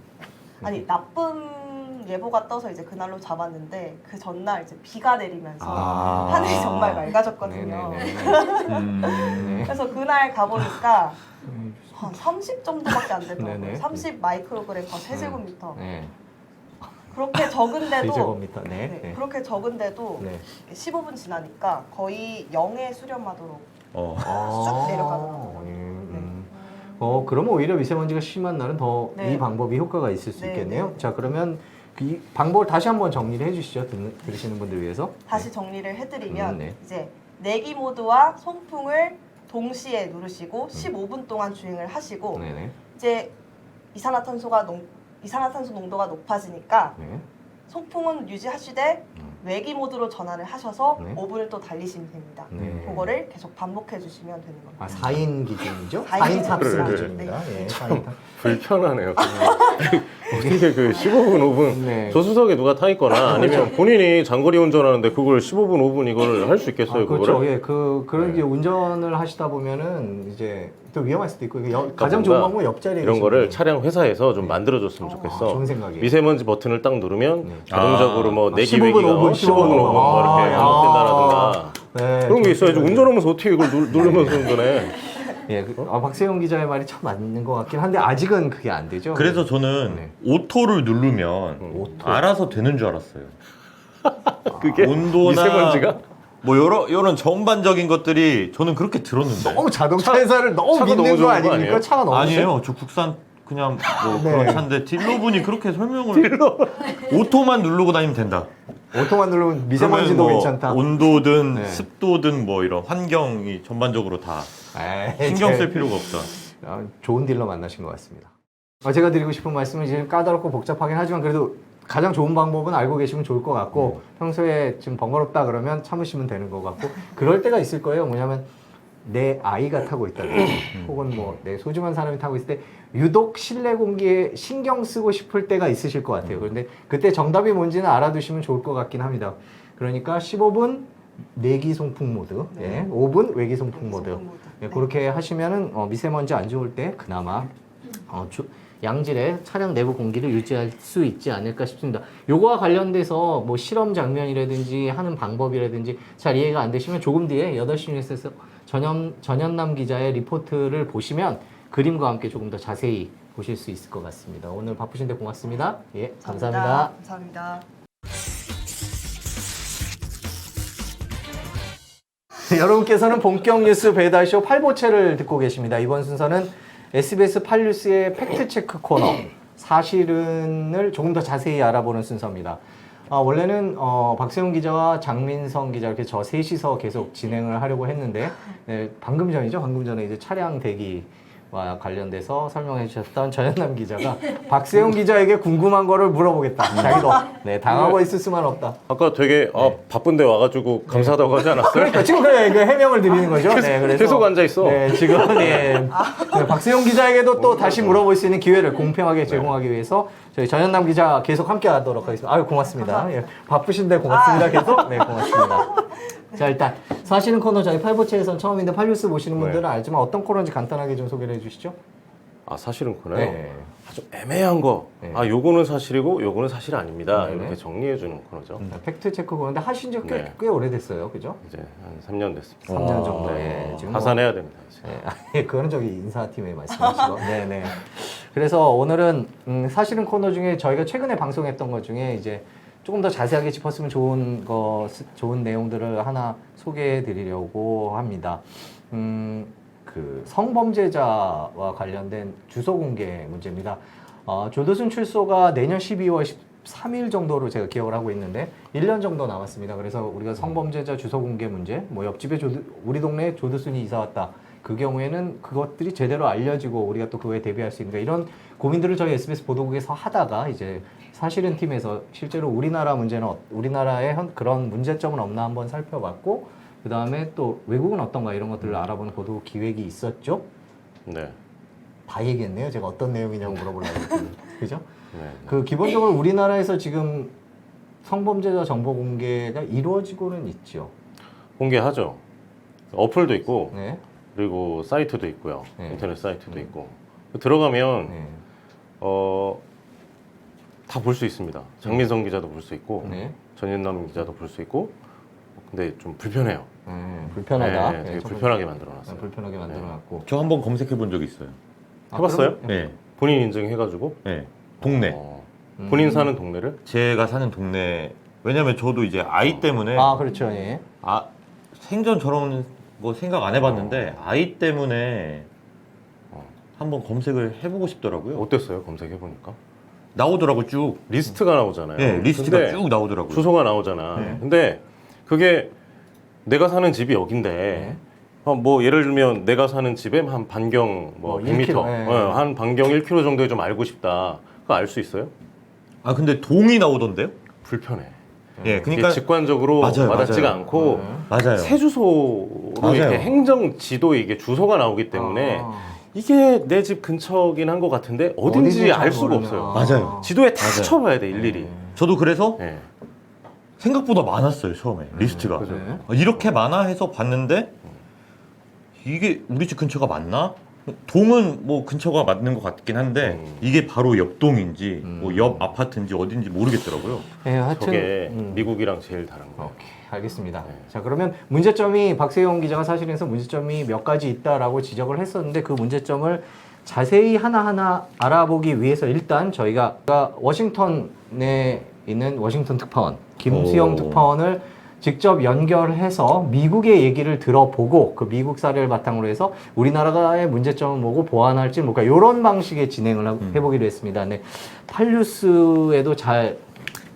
아니 나쁜 예보가 떠서 이제 그날로 잡았는데 그 전날 이제 비가 내리면서 하늘이 정말 맑아졌거든요. 네네네. 그래서 그날 가보니까 한 30 정도밖에 안 되더라고요. 네네. 30 마이크로그램 per 세제곱미터. 네. 그렇게 적은데도 제곱미터. 네. 네, 네. 그렇게 적은데도 네. 15분 지나니까 거의 0의 수렴하도록 아, 내려가더라고요. 그러면 오히려 미세먼지가 심한 날은 더 이 네. 방법이 효과가 있을 수 네, 있겠네요. 네. 자, 그러면 이 방법을 다시 한번 정리를 해주시죠. 들으시는 분들 위해서. 다시 정리를 해드리면 네. 이제 내기 모드와 송풍을 동시에 누르시고 15분 동안 주행을 하시고 네네. 이제 이산화탄소 농도가 높아지니까 네. 송풍은 유지하시되 외기 모드로 전환을 하셔서 네. 5분을 또 달리시면 됩니다. 네. 그거를 계속 반복해 주시면 되는 겁니다. 아, 4인 기준이죠? 4인 4인 탑승 기준. 기준입니다. 예, 4인 탑. 불편하네요. 어떻게 그 15분, 5분 네. 조수석에 누가 타 있거나 아니면 본인이 장거리 운전하는데 그걸 15분, 5분 이걸 할 수 있겠어요? 그렇죠. 그거를? 예, 그런 네. 게 운전을 하시다 보면은 이제 또 위험할 수도 있고 이게 가장 뭔가 좋은 방법은 옆자리에 이런 계시는 거를 분이. 차량 회사에서 좀 네. 만들어줬으면 좋겠어. 좋은 생각이에요. 미세먼지 버튼을 딱 누르면 네. 자동적으로 뭐 내기 15분, 외기가 5분, 15분, 5분 뭐 아, 이렇게 야. 반복된다라든가 네, 그런 게 있어야지. 좋은 운전하면서 어떻게 이걸 누르면서 운전해? 예, 박세용 기자의 말이 참 맞는 것 같긴 한데 아직은 그게 안 되죠. 그래서 저는 네. 오토를 누르면 오토. 알아서 되는 줄 알았어요. 그게 온도나 미세먼지가? 뭐 이런 전반적인 것들이 저는 그렇게 들었는데 너무 자동차 회사를 너무 차가 믿는 너무 거 좋은 거 아닙니까? 아니에요? 차가 너무 아니에요. 저 국산 그냥 뭐 네. 그런 차인데 딜러분이 그렇게 설명을 오토만 누르고 다니면 된다. 오토만 누르면 미세먼지도 그러면 뭐 괜찮다. 온도든 네. 습도든 뭐 이런 환경이 전반적으로 다 에이, 신경 제- 쓸 필요가 없다. 좋은 딜러 만나신 것 같습니다. 제가 드리고 싶은 말씀은 지금 까다롭고 복잡하긴 하지만 그래도 가장 좋은 방법은 알고 계시면 좋을 것 같고 평소에 지금 번거롭다 그러면 참으시면 되는 것 같고 그럴 때가 있을 거예요. 뭐냐면 내 아이가 타고 있다든지 혹은 뭐 내 소중한 사람이 타고 있을 때 유독 실내 공기에 신경 쓰고 싶을 때가 있으실 것 같아요. 그런데 그때 정답이 뭔지는 알아두시면 좋을 것 같긴 합니다. 그러니까 15분 내기 송풍 모드, 네. 예, 5분 외기 송풍 모드. 예, 네. 그렇게 하시면은 미세먼지 안 좋을 때 그나마 양질의 차량 내부 공기를 유지할 수 있지 않을까 싶습니다. 요거와 관련돼서 뭐 실험 장면이라든지 하는 방법이라든지 잘 이해가 안 되시면 조금 뒤에 8시 뉴스에서 전현남 기자의 리포트를 보시면 그림과 함께 조금 더 자세히 보실 수 있을 것 같습니다. 오늘 바쁘신데 고맙습니다. 예, 감사합니다. 감사합니다. 여러분께서는 본격 뉴스 배달쇼 8보채를 듣고 계십니다. 이번 순서는 SBS 8뉴스의 팩트체크 코너 사실은을 조금 더 자세히 알아보는 순서입니다. 원래는 박세훈 기자와 장민성 기자 이렇게 저 셋이서 계속 진행을 하려고 했는데 방금 전이죠. 방금 전에 이제 차량 대기와 관련돼서 설명해 주셨던 전현남 기자가 박세훈 기자에게 궁금한 거를 물어보겠다. 자기도 당하고 있을 수만 없다. 아까 되게 바쁜데 와가지고 감사하다고 하지 않았어요? 그러니까 지금 그래 그 해명을 드리는 거죠. 그래서 계속 앉아 있어. 네, 지금 네, 박세용 기자에게도 또 다시 물어볼 수 있는 기회를 공평하게 제공하기 위해서 저희 전현남 기자 계속 함께하도록 하겠습니다. 아유 고맙습니다. 예, 바쁘신데 고맙습니다. 계속 네 고맙습니다. 자 일단 사실은 코너 저희 8보채에선 처음인데 8뉴스 보시는 분들은 알지만 어떤 코너인지 간단하게 좀 소개를 해주시죠. 아 사실은 그나요? 네. 아주 애매한 거. 네. 아 요거는 사실이고 요거는 사실 아닙니다. 네. 이렇게 정리해 주는 코너죠. 팩트 체크 보는데 하신 지 네. 꽤 오래됐어요, 그죠? 이제 한 3년 됐습니다. 3년 정도. 네. 예, 지금 하산해야 됩니다. 이제. 네, 그거는 저기 인사팀의 말씀이시고. 네네. 그래서 오늘은 사실은 코너 중에 저희가 최근에 방송했던 것 중에 이제 조금 더 자세하게 짚었으면 좋은 내용들을 하나 소개해 드리려고 합니다. 그 성범죄자와 관련된 주소 공개 문제입니다. 조두순 출소가 내년 12월 13일 정도로 제가 기억을 하고 있는데 1년 정도 남았습니다. 그래서 우리가 성범죄자 주소 공개 문제, 뭐 옆집에 우리 동네에 조두순이 이사 왔다. 그 경우에는 그것들이 제대로 알려지고 우리가 또 그거에 대비할 수 있는가 이런 고민들을 저희 SBS 보도국에서 하다가 이제 사실은 팀에서 실제로 우리나라의 그런 문제점은 없나 한번 살펴봤고 그 다음에 또 외국은 어떤가 이런 것들을 알아보는 보도 기획이 있었죠. 네. 다 얘기했네요. 제가 어떤 내용이냐고 물어보려고 했더니 그죠? 네. 그 기본적으로 우리나라에서 지금 성범죄자 정보 공개가 이루어지고는 있죠. 공개하죠. 어플도 있고 네. 그리고 사이트도 있고요. 네. 인터넷 사이트도 있고 들어가면 네. 다 볼 수 있습니다. 장민성 기자도 볼 수 있고 네. 전현남 기자도 볼 수 있고 근데 좀 불편해요. 불편하다. 네, 되게 첫 불편하게 번째. 만들어놨어요. 불편하게 만들어놨고. 저 한번 검색해 본 적이 있어요. 해봤어요? 그럼- 네, 본인 인증해가지고 네. 동네. 본인 사는 동네를 제가 사는 동네. 왜냐면 저도 이제 아이 때문에 그렇죠. 예. 생전 저런 거 생각 안 해봤는데 아이 때문에 한번 검색을 해보고 싶더라고요. 어땠어요? 검색해보니까 나오더라고 쭉. 리스트가 나오잖아요. 네, 리스트가 근데 쭉 나오더라고요. 주소가 나오잖아. 네. 근데 그게 내가 사는 집이 여긴데 네. 뭐 예를 들면 내가 사는 집에 한 반경 뭐 100m 1km, 네. 한 반경 1km 정도에 좀 알고 싶다. 그거 알 수 있어요? 근데 동이 나오던데요? 불편해. 예, 이게 그러니까 직관적으로 맞아요, 와닿지가 맞아요. 않고 맞아요. 새 주소로 맞아요. 이렇게 행정 지도에 이게 주소가 나오기 때문에 이게 내 집 근처긴 한 것 같은데 어딘지 알 수가 없어요. 맞아요. 지도에 다 맞아요. 쳐봐야 돼 일일이. 저도 그래서 네. 생각보다 많았어요 처음에 리스트가. 그죠. 이렇게 많아 해서 봤는데 이게 우리 집 근처가 맞나? 동은 뭐 근처가 맞는 것 같긴 한데 이게 바로 옆 동인지 뭐 옆 아파트인지 어딘지 모르겠더라고요. 네, 하여튼 저게 미국이랑 제일 다른 거예요. 오케이, 알겠습니다. 자, 그러면 문제점이 박세용 기자가 사실에서 문제점이 몇 가지 있다라고 지적을 했었는데 그 문제점을 자세히 하나하나 알아보기 위해서 일단 저희가 워싱턴에 있는 워싱턴 특파원 김수영 오. 특파원을 직접 연결해서 미국의 얘기를 들어보고 그 미국 사례를 바탕으로 해서 우리나라의 문제점은 뭐고 보완할지 뭘까 이런 방식의 진행을 해보기로 했습니다. 네, 팔뉴스에도 잘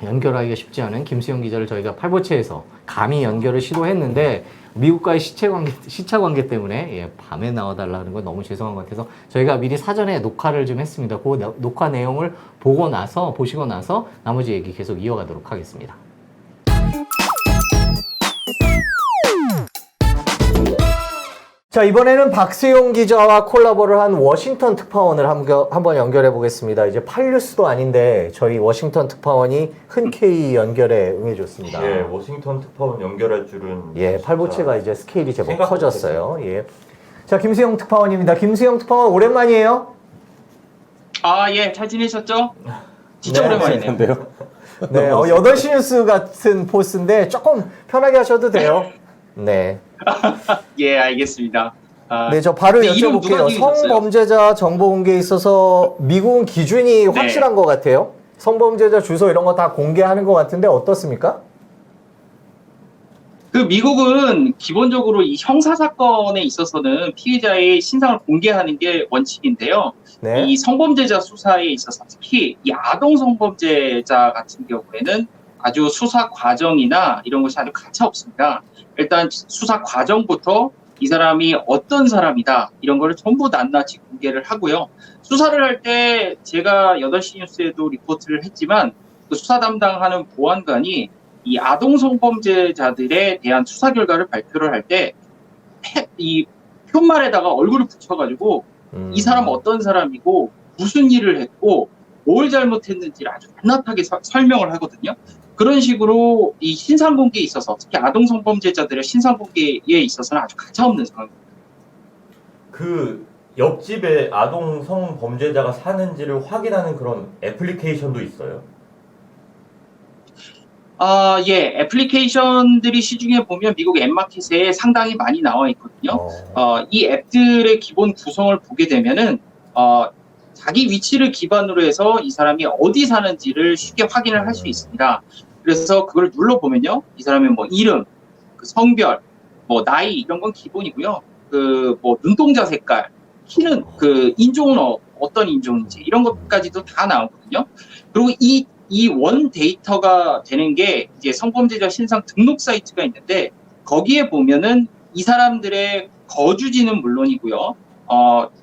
연결하기가 쉽지 않은 김수영 기자를 저희가 팔보채에서 감히 연결을 시도했는데 미국과의 시차 관계 때문에 예, 밤에 나와달라는 건 너무 죄송한 것 같아서 저희가 미리 사전에 녹화를 좀 했습니다. 그 녹화 내용을 보시고 나서 나머지 얘기 계속 이어가도록 하겠습니다. 자, 이번에는 박세용 기자와 콜라보를 한 워싱턴 특파원을 한번 연결해 보겠습니다. 이제 팔뉴스도 아닌데 저희 워싱턴 특파원이 흔쾌히 연결에 응해줬습니다. 예, 워싱턴 특파원 연결할 줄은 예, 팔보채가 이제 스케일이 제법 생각 커졌어요. 예. 자, 김수영 특파원입니다. 김수영 특파원 오랜만이에요? 아, 예, 잘 지내셨죠? 진짜 네. 오랜만이네요. 네, 8시 뉴스 같은 포스인데 조금 편하게 하셔도 돼요. 네. 예, 알겠습니다. 아, 네, 저 바로 근데 이름 누가 여쭤볼게요. 지으셨어요? 성범죄자 정보 공개에 있어서 미국은 기준이 확실한 것 같아요. 성범죄자 주소 이런 거 다 공개하는 것 같은데 어떻습니까? 그 미국은 기본적으로 이 형사 사건에 있어서는 피해자의 신상을 공개하는 게 원칙인데요. 네. 이 성범죄자 수사에 있어서 특히 이 아동 성범죄자 같은 경우에는 아주 수사 과정이나 이런 것이 아주 가차 없습니다. 일단 수사 과정부터 이 사람이 어떤 사람이다 이런 거를 전부 낱낱이 공개를 하고요. 수사를 할 때 제가 8시 뉴스에도 리포트를 했지만 그 수사 담당하는 보안관이 이 아동 성범죄자들에 대한 수사 결과를 발표를 할 때 이 표말에다가 얼굴을 붙여가지고 이 사람 어떤 사람이고 무슨 일을 했고 뭘 잘못했는지를 아주 낱낱하게 설명을 하거든요. 그런 식으로 이 신상 공개에 있어서 특히 아동 성범죄자들의 신상 공개에 있어서는 아주 가차없는 상황입니다. 그 옆집에 아동 성범죄자가 사는지를 확인하는 그런 애플리케이션도 있어요. 아, 예, 애플리케이션들이 시중에 보면 미국 앱마켓에 상당히 많이 나와 있거든요. 이 앱들의 기본 구성을 보게 되면은 자기 위치를 기반으로 해서 이 사람이 어디 사는지를 쉽게 확인을 할 수 있습니다. 그래서 그걸 눌러보면요, 이 사람의 뭐 이름, 그 성별, 뭐 나이 이런 건 기본이고요. 그 뭐 눈동자 색깔, 키는 그 인종은 어떤 인종인지 이런 것까지도 다 나오거든요. 그리고 이 원 데이터가 되는 게 이제 성범죄자 신상 등록 사이트가 있는데 거기에 보면은 이 사람들의 거주지는 물론이고요,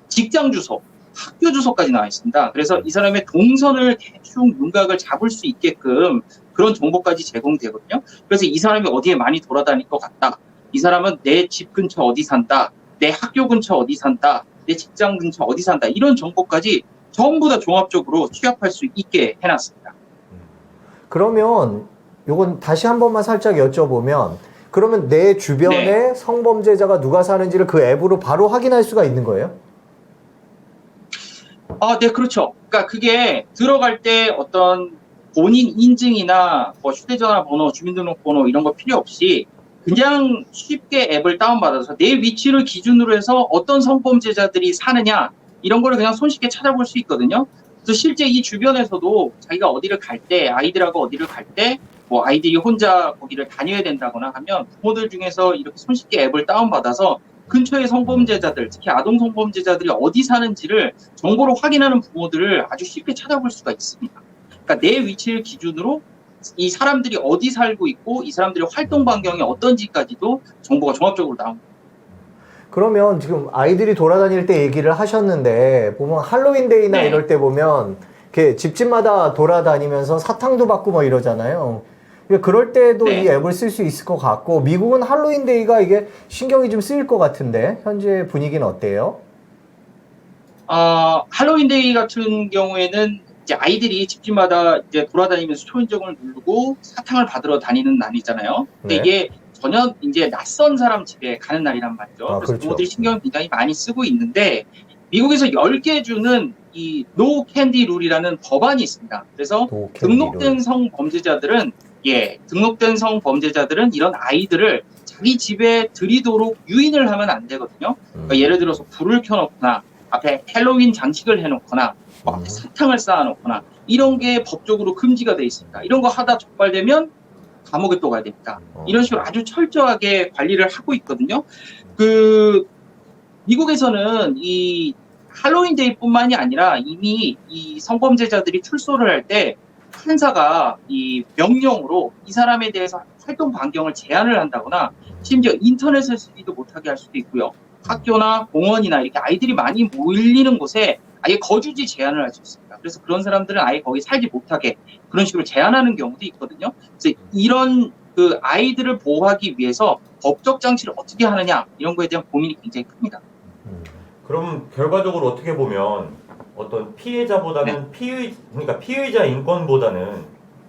직장 주소, 학교 주소까지 나와 있습니다. 그래서 이 사람의 동선을 대충 윤곽을 잡을 수 있게끔 그런 정보까지 제공되거든요. 그래서 이 사람이 어디에 많이 돌아다닐 것 같다. 이 사람은 내 집 근처 어디 산다. 내 학교 근처 어디 산다. 내 직장 근처 어디 산다. 이런 정보까지 전부 다 종합적으로 취합할 수 있게 해놨습니다. 그러면 요건 다시 한 번만 살짝 여쭤보면 그러면 내 주변에 네. 성범죄자가 누가 사는지를 그 앱으로 바로 확인할 수가 있는 거예요? 아, 네, 그렇죠. 그러니까 그게 들어갈 때 어떤 본인 인증이나 뭐 휴대전화 번호, 주민등록번호 이런 거 필요 없이 그냥 쉽게 앱을 다운받아서 내 위치를 기준으로 해서 어떤 성범죄자들이 사느냐 이런 거를 그냥 손쉽게 찾아볼 수 있거든요. 그래서 실제 이 주변에서도 자기가 어디를 갈 때, 아이들하고 어디를 갈 때, 뭐 아이들이 혼자 거기를 다녀야 된다거나 하면 부모들 중에서 이렇게 손쉽게 앱을 다운받아서 근처의 성범죄자들, 특히 아동 성범죄자들이 어디 사는지를 정보로 확인하는 부모들을 아주 쉽게 찾아볼 수가 있습니다. 그러니까 내 위치를 기준으로 이 사람들이 어디 살고 있고 이 사람들의 활동 반경이 어떤지까지도 정보가 종합적으로 나옵니다. 그러면 지금 아이들이 돌아다닐 때 얘기를 하셨는데 보면 할로윈데이나 네. 이럴 때 보면 이렇게 집집마다 돌아다니면서 사탕도 받고 뭐 이러잖아요. 그럴 때도 네. 이 앱을 쓸 수 있을 것 같고 미국은 할로윈데이가 이게 신경이 좀 쓰일 것 같은데 현재 분위기는 어때요? 할로윈데이 같은 경우에는 이제 아이들이 집집마다 이제 돌아다니면서 초인종을 누르고 사탕을 받으러 다니는 날이잖아요. 근데 네. 이게 전혀 이제 낯선 사람 집에 가는 날이란 말이죠. 아, 그래서 그렇죠. 부모들이 신경을 굉장히 많이 쓰고 있는데 미국에서 10개 주는 이 노 캔디 룰이라는 법안이 있습니다. 그래서 노 캔디 등록된 룰. 성범죄자들은 등록된 성범죄자들은 이런 아이들을 자기 집에 들이도록 유인을 하면 안 되거든요. 그러니까 예를 들어서 불을 켜놓거나 앞에 헬로윈 장식을 해놓거나 앞에 사탕을 쌓아놓거나 이런 게 법적으로 금지가 돼 있습니다. 이런 거 하다 적발되면 감옥에 또 가야 됩니다. 이런 식으로 아주 철저하게 관리를 하고 있거든요. 그 미국에서는 이 할로윈데이뿐만이 아니라 이미 이 성범죄자들이 출소를 할 때 판사가 이 명령으로 이 사람에 대해서 활동 반경을 제한을 한다거나 심지어 인터넷을 쓰지도 못하게 할 수도 있고요. 학교나 공원이나 이렇게 아이들이 많이 몰리는 곳에 아예 거주지 제한을 할 수 있습니다. 그래서 그런 사람들은 아예 거기 살지 못하게 그런 식으로 제한하는 경우도 있거든요. 그래서 이런 그 아이들을 보호하기 위해서 법적 장치를 어떻게 하느냐 이런 거에 대한 고민이 굉장히 큽니다. 그럼 결과적으로 어떻게 보면 어떤 피해자보다는 그러니까 피의자 인권보다는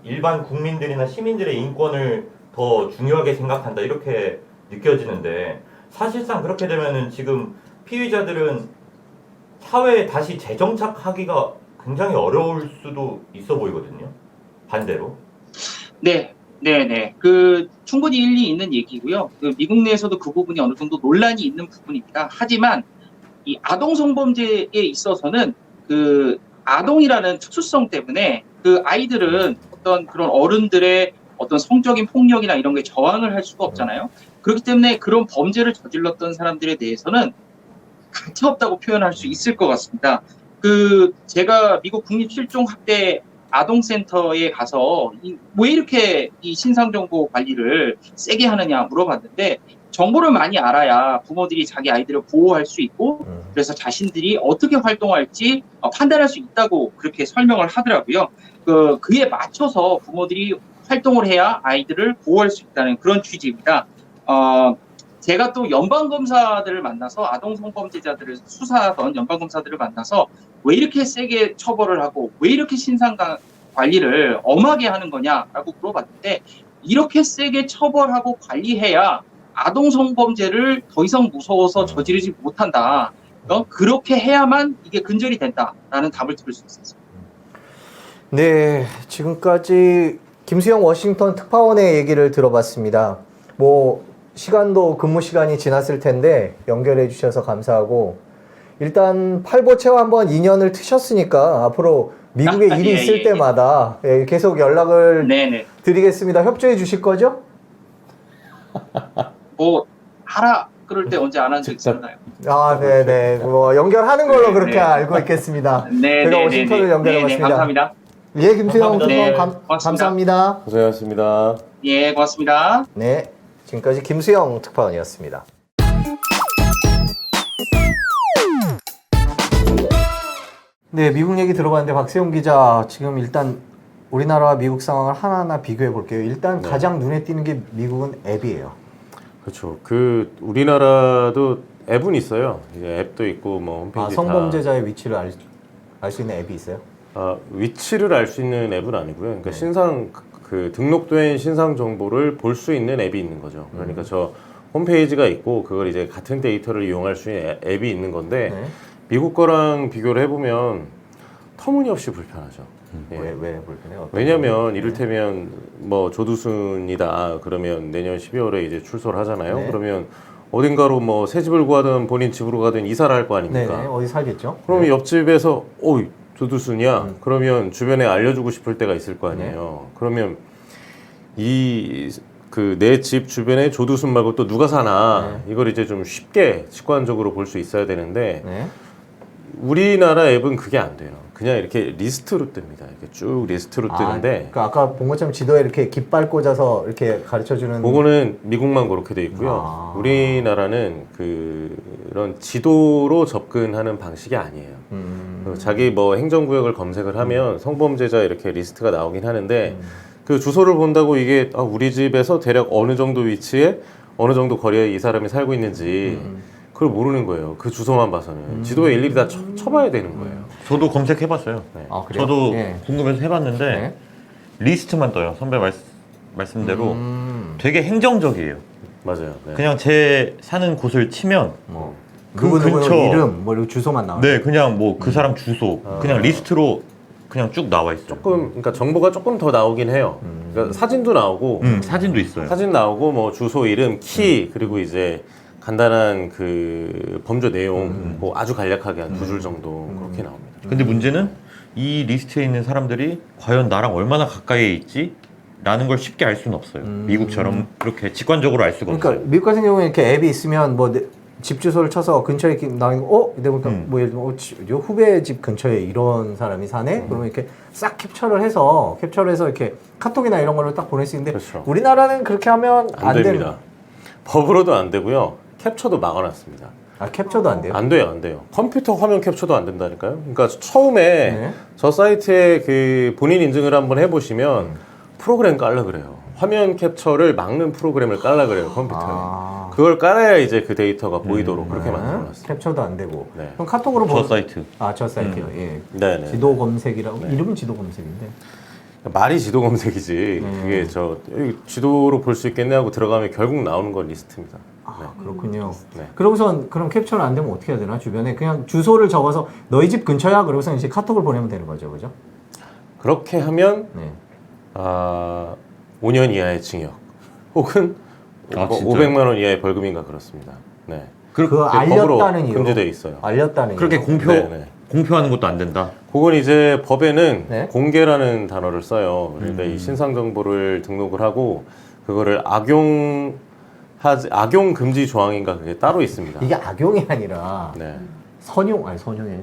일반 국민들이나 시민들의 인권을 더 중요하게 생각한다 이렇게 느껴지는데 사실상 그렇게 되면은 지금 피의자들은 사회에 다시 재정착하기가 굉장히 어려울 수도 있어 보이거든요. 반대로. 네. 그 충분히 일리 있는 얘기고요. 그 미국 내에서도 그 부분이 어느 정도 논란이 있는 부분입니다. 하지만 이 아동 성범죄에 있어서는 그 아동이라는 특수성 때문에 그 아이들은 어떤 그런 어른들의 어떤 성적인 폭력이나 이런 게 저항을 할 수가 없잖아요. 그렇기 때문에 그런 범죄를 저질렀던 사람들에 대해서는 가차 없다고 표현할 수 있을 것 같습니다. 그 제가 미국 국립실종학대 아동센터에 가서 왜 이렇게 이 신상정보 관리를 세게 하느냐 물어봤는데 정보를 많이 알아야 부모들이 자기 아이들을 보호할 수 있고 그래서 자신들이 어떻게 활동할지 판단할 수 있다고 그렇게 설명을 하더라고요. 그에 맞춰서 부모들이 활동을 해야 아이들을 보호할 수 있다는 그런 취지입니다. 제가 또 연방검사들을 만나서 아동 성범죄자들을 수사하던 연방검사들을 만나서 왜 이렇게 세게 처벌을 하고 왜 이렇게 신상 관리를 엄하게 하는 거냐라고 물어봤는데 이렇게 세게 처벌하고 관리해야 아동 성범죄를 더 이상 무서워서 저지르지 못한다. 그렇게 해야만 이게 근절이 된다라는 답을 들을 수 있었습니다. 네, 지금까지 김수영 워싱턴 특파원의 얘기를 들어봤습니다. 뭐 시간도 근무 시간이 지났을 텐데 연결해 주셔서 감사하고 일단 팔보채와 한번 인연을 트셨으니까 앞으로 미국에 일이 있을 때마다 계속 연락을 드리겠습니다. 협조해 주실 거죠? 뭐 하라 그럴 때 언제 안 한 적 있었나요? 아, 네네. 뭐 연결하는 걸로 그렇게 알고 있겠습니다. 제가 워싱턴을 연결해봤습니다. 감사합니다. 예, 김수영 특파원 고맙습니다. 감사합니다. 고생하셨습니다. 예, 고맙습니다. 네, 지금까지 김수영 특파원이었습니다. 네, 미국 얘기 들어봤는데 박세용 기자 지금 일단 우리나라와 미국 상황을 하나하나 비교해 볼게요. 일단 가장 눈에 띄는 게 미국은 앱이에요. 그렇죠. 그 우리나라도 앱은 있어요. 이제 앱도 있고 뭐 홈페이지 성범죄자의 위치를 알 수 있는 앱이 있어요? 위치를 알 수 있는 앱은 아니고요. 그러니까 신상 그 등록된 신상 정보를 볼 수 있는 앱이 있는 거죠. 그러니까 저 홈페이지가 있고 그걸 이제 같은 데이터를 이용할 수 있는 앱이 있는 건데 미국 거랑 비교를 해보면 터무니없이 불편하죠. 예. 왜 불편해요? 왜냐면 이를테면 뭐 조두순이다 그러면 내년 12월에 이제 출소를 하잖아요. 그러면 어딘가로 뭐 새 집을 구하든 본인 집으로 가든 이사를 할 거 아닙니까? 네네, 어디 살겠죠? 그러면 옆집에서 조두순이야? 그러면 주변에 알려주고 싶을 때가 있을 거 아니에요. 그러면 그 내 집 주변에 조두순 말고 또 누가 사나 이걸 이제 좀 쉽게 직관적으로 볼 수 있어야 되는데 우리나라 앱은 그게 안 돼요. 그냥 이렇게 리스트로 뜹니다. 이렇게 쭉 리스트로 뜨는데. 그러니까 아까 본 것처럼 지도에 이렇게 깃발 꽂아서 이렇게 가르쳐주는. 그거는 미국만 그렇게 돼 있고요. 우리나라는 그런 지도로 접근하는 방식이 아니에요. 자기 뭐 행정구역을 검색을 하면 성범죄자 이렇게 리스트가 나오긴 하는데 그 주소를 본다고 이게 우리 집에서 대략 어느 정도 위치에 어느 정도 거리에 이 사람이 살고 있는지 그걸 모르는 거예요. 그 주소만 봐서는 지도에 일일이 다 쳐봐야 되는 거예요. 저도 검색해봤어요. 아, 그래요? 저도 예. 궁금해서 해봤는데 네. 리스트만 떠요. 선배 말씀대로 되게 행정적이에요. 맞아요. 네. 그냥 제 사는 곳을 치면 뭐 그 누구 근처 이름 뭐 이렇게 주소만 나와요. 네 그냥 뭐 그 사람 주소 그냥 리스트로 그냥 쭉 나와 있어요. 그러니까 정보가 조금 더 나오긴 해요. 그러니까 사진도 나오고 사진도 있어요. 사진 나오고 뭐 주소, 이름, 키 그리고 이제 간단한 그 범죄 내용 뭐 아주 간략하게 한 2줄 정도 그렇게 나옵니다. 근데 문제는 이 리스트에 있는 사람들이 과연 나랑 얼마나 가까이에 있지? 라는 걸 쉽게 알 수는 없어요. 미국처럼 그렇게 직관적으로 알 수가 그러니까 없어요. 미국 같은 경우에 이렇게 앱이 있으면 뭐 집 주소를 쳐서 근처에 이렇게 나오는 거, 근데 보니까 뭐 예를 들면 요 후배 집 근처에 이런 사람이 사네. 그러면 이렇게 싹 캡처를 해서 이렇게 카톡이나 이런 걸로 딱 보낼 수 있는데 그렇죠. 우리나라는 그렇게 하면 안 됩니다. 법으로도 안 되고요. 캡처도 막아놨습니다. 아 캡처도 안 돼요? 안 돼요, 안 돼요. 컴퓨터 화면 캡처도 안 된다니까요. 그러니까 처음에 네. 저 사이트에 그 본인 인증을 한번 해보시면 프로그램 깔라 그래요. 화면 캡처를 막는 프로그램을 깔라 그래요, 컴퓨터에. 아. 그걸 깔아야 이제 그 데이터가 보이도록 그렇게 만들어놨어요. 캡처도 안 되고. 네. 그럼 카톡으로 저 사이트. 저 사이트요. 예. 네네. 지도 검색이라고 이름은 지도 검색인데. 말이 지도 검색이지. 그게 여기 지도로 볼 수 있겠네 하고 들어가면 결국 나오는 건 리스트입니다. 네. 그렇군요. 네. 그러고선 그럼 캡처를 안 되면 어떻게 해야 되나? 주변에 그냥 주소를 적어서 너희 집 근처야. 그러고서 이제 카톡을 보내면 되는 거죠, 그죠? 그렇게 하면 네. 5년 이하의 징역 혹은 아, 뭐 진짜요? 500만 원 이하의 벌금인가 그렇습니다. 네. 그 법으로 알렸다는 이유. 금지돼 있어요. 알렸다는 그렇게 이유. 공표하는 것도 안 된다. 그건 이제 법에는 네. 공개라는 단어를 써요. 그러니까 이 신상 정보를 등록을 하고 그거를 악용 금지 조항인가 그게 따로 있습니다. 이게 악용이 아니라 네. 선용이 아니라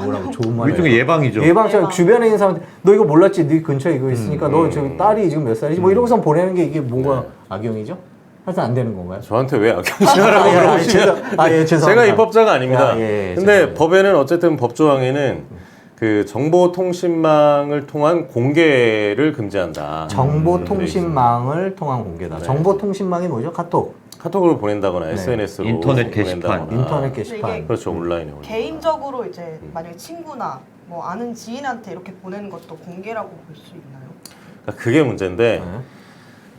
뭐라고 좋은 말이에요. 일종의 예방이죠. 예방적 주변에 있는 사람한테 너 이거 몰랐지? 네 근처에 이거 있으니까 너 저기 딸이 지금 몇 살이지? 뭐 이러고선 보내는 게 이게 뭐가 네. 악용이죠? 하여튼 안 되는 건가요? 저한테 왜 악용이라고 물어보시면 죄송합니다. 제가 입법자가 아닙니다. 예, 근데 죄송합니다. 법에는 어쨌든 법조항에는 그 정보통신망을 통한 공개를 금지한다. 정보통신망을 통한 공개다. 네. 정보통신망이 뭐죠? 카톡, 카톡으로 보낸다거나 네. SNS로 인터넷 게시판. 인터넷 근데 게시판. 이게 그렇죠. 온라인에 올리는 개인적으로 이제 만약에 친구나 뭐 아는 지인한테 이렇게 보내는 것도 공개라고 볼 수 있나요? 그러니까 그게 문제인데 네.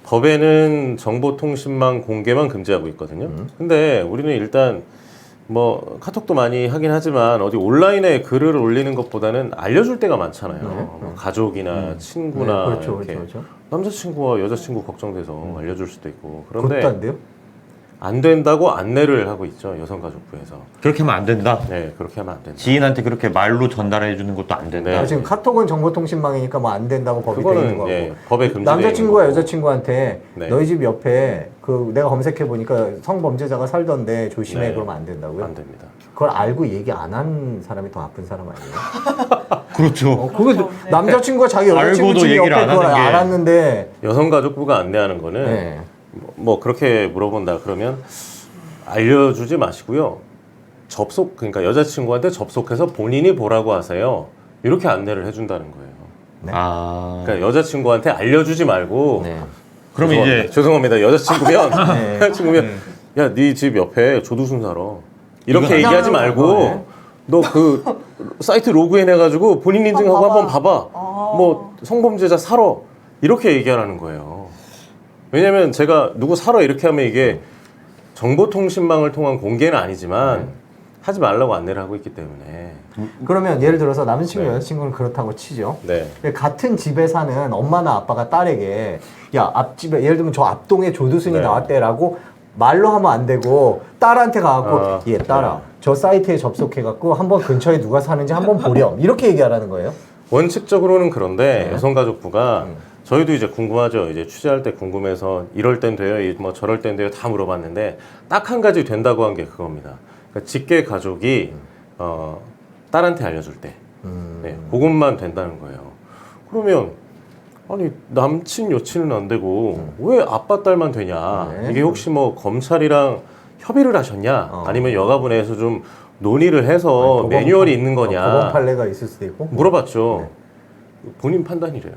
법에는 정보통신망 공개만 금지하고 있거든요. 근데 우리는 일단 뭐 카톡도 많이 하긴 하지만 어디 온라인에 글을 올리는 것보다는 알려줄 때가 많잖아요. 뭐 가족이나 친구나 네, 그렇죠, 이렇게 그렇죠. 남자친구와 여자친구 걱정돼서 알려줄 수도 있고 그런데 그것도 안 돼요? 안 된다고 안내를 하고 있죠. 여성가족부에서. 그렇게 하면 안 된다. 네, 그렇게 하면 안 된다. 지인한테 그렇게 말로 전달해 주는 것도 안 된다. 네. 지금 카톡은 정보통신망이니까 뭐 안 된다고 법이 돼 있는 그거는 거고. 예, 법에 금지되어 남자친구와 있는 거고. 여자친구한테 네. 너희 집 옆에 그 내가 검색해 보니까 성범죄자가 살던데 조심해 네. 그러면 안 된다고요? 안 됩니다. 그걸 알고 얘기 안 한 사람이 더 나쁜 사람 아니에요? 그렇죠. 그거 그렇죠. 네. 남자친구가 자기 여자친구 알고도 집 옆에 얘기를 안 그걸 하는 게. 알았는데 여성가족부가 안내하는 거는 네. 뭐 그렇게 물어본다 그러면 알려주지 마시고요. 그러니까 여자친구한테 접속해서 본인이 보라고 하세요. 이렇게 안내를 해준다는 거예요. 네. 아. 그러니까 여자친구한테 알려주지 말고 네. 그러면 이제 죄송합니다. 여자친구면 네. 여자친구면 야, 네 집 옆에 조두순 살아. 이렇게 이거 얘기하지 하냐고 말고 네. 너 그 사이트 로그인 해가지고 본인 인증하고 봐봐. 한번 봐봐. 뭐 성범죄자 살아. 이렇게 얘기하라는 거예요. 왜냐면 제가 누구 살아 이렇게 하면 이게 정보통신망을 통한 공개는 아니지만 하지 말라고 안내를 하고 있기 때문에 그러면 예를 들어서 남자친구 네. 여자친구는 그렇다고 치죠. 네. 근데 같은 집에 사는 엄마나 아빠가 딸에게 야 앞집에 예를 들면 저 앞동에 조두순이 네. 나왔대라고 말로 하면 안 되고 딸한테 가갖고 얘 딸아 네. 저 사이트에 접속해갖고 한번 근처에 누가 사는지 한번 보렴 이렇게 얘기하라는 거예요. 원칙적으로는 그런데 네. 여성가족부가 저희도 이제 궁금하죠. 이제 취재할 때 궁금해서 이럴 땐 돼요, 뭐 저럴 땐 돼요 다 물어봤는데 딱 한 가지 된다고 한 게 그겁니다. 그러니까 직계 가족이 딸한테 알려줄 때, 네, 그것만 된다는 거예요. 그러면 아니 남친 여친은 안 되고 왜 아빠 딸만 되냐? 네. 이게 혹시 뭐 검찰이랑 협의를 하셨냐? 아니면 여가부에서 좀 논의를 해서 법원 매뉴얼이 판- 있는 거냐? 법원 판례가 있을 수도 있고. 물어봤죠. 본인 판단이래요.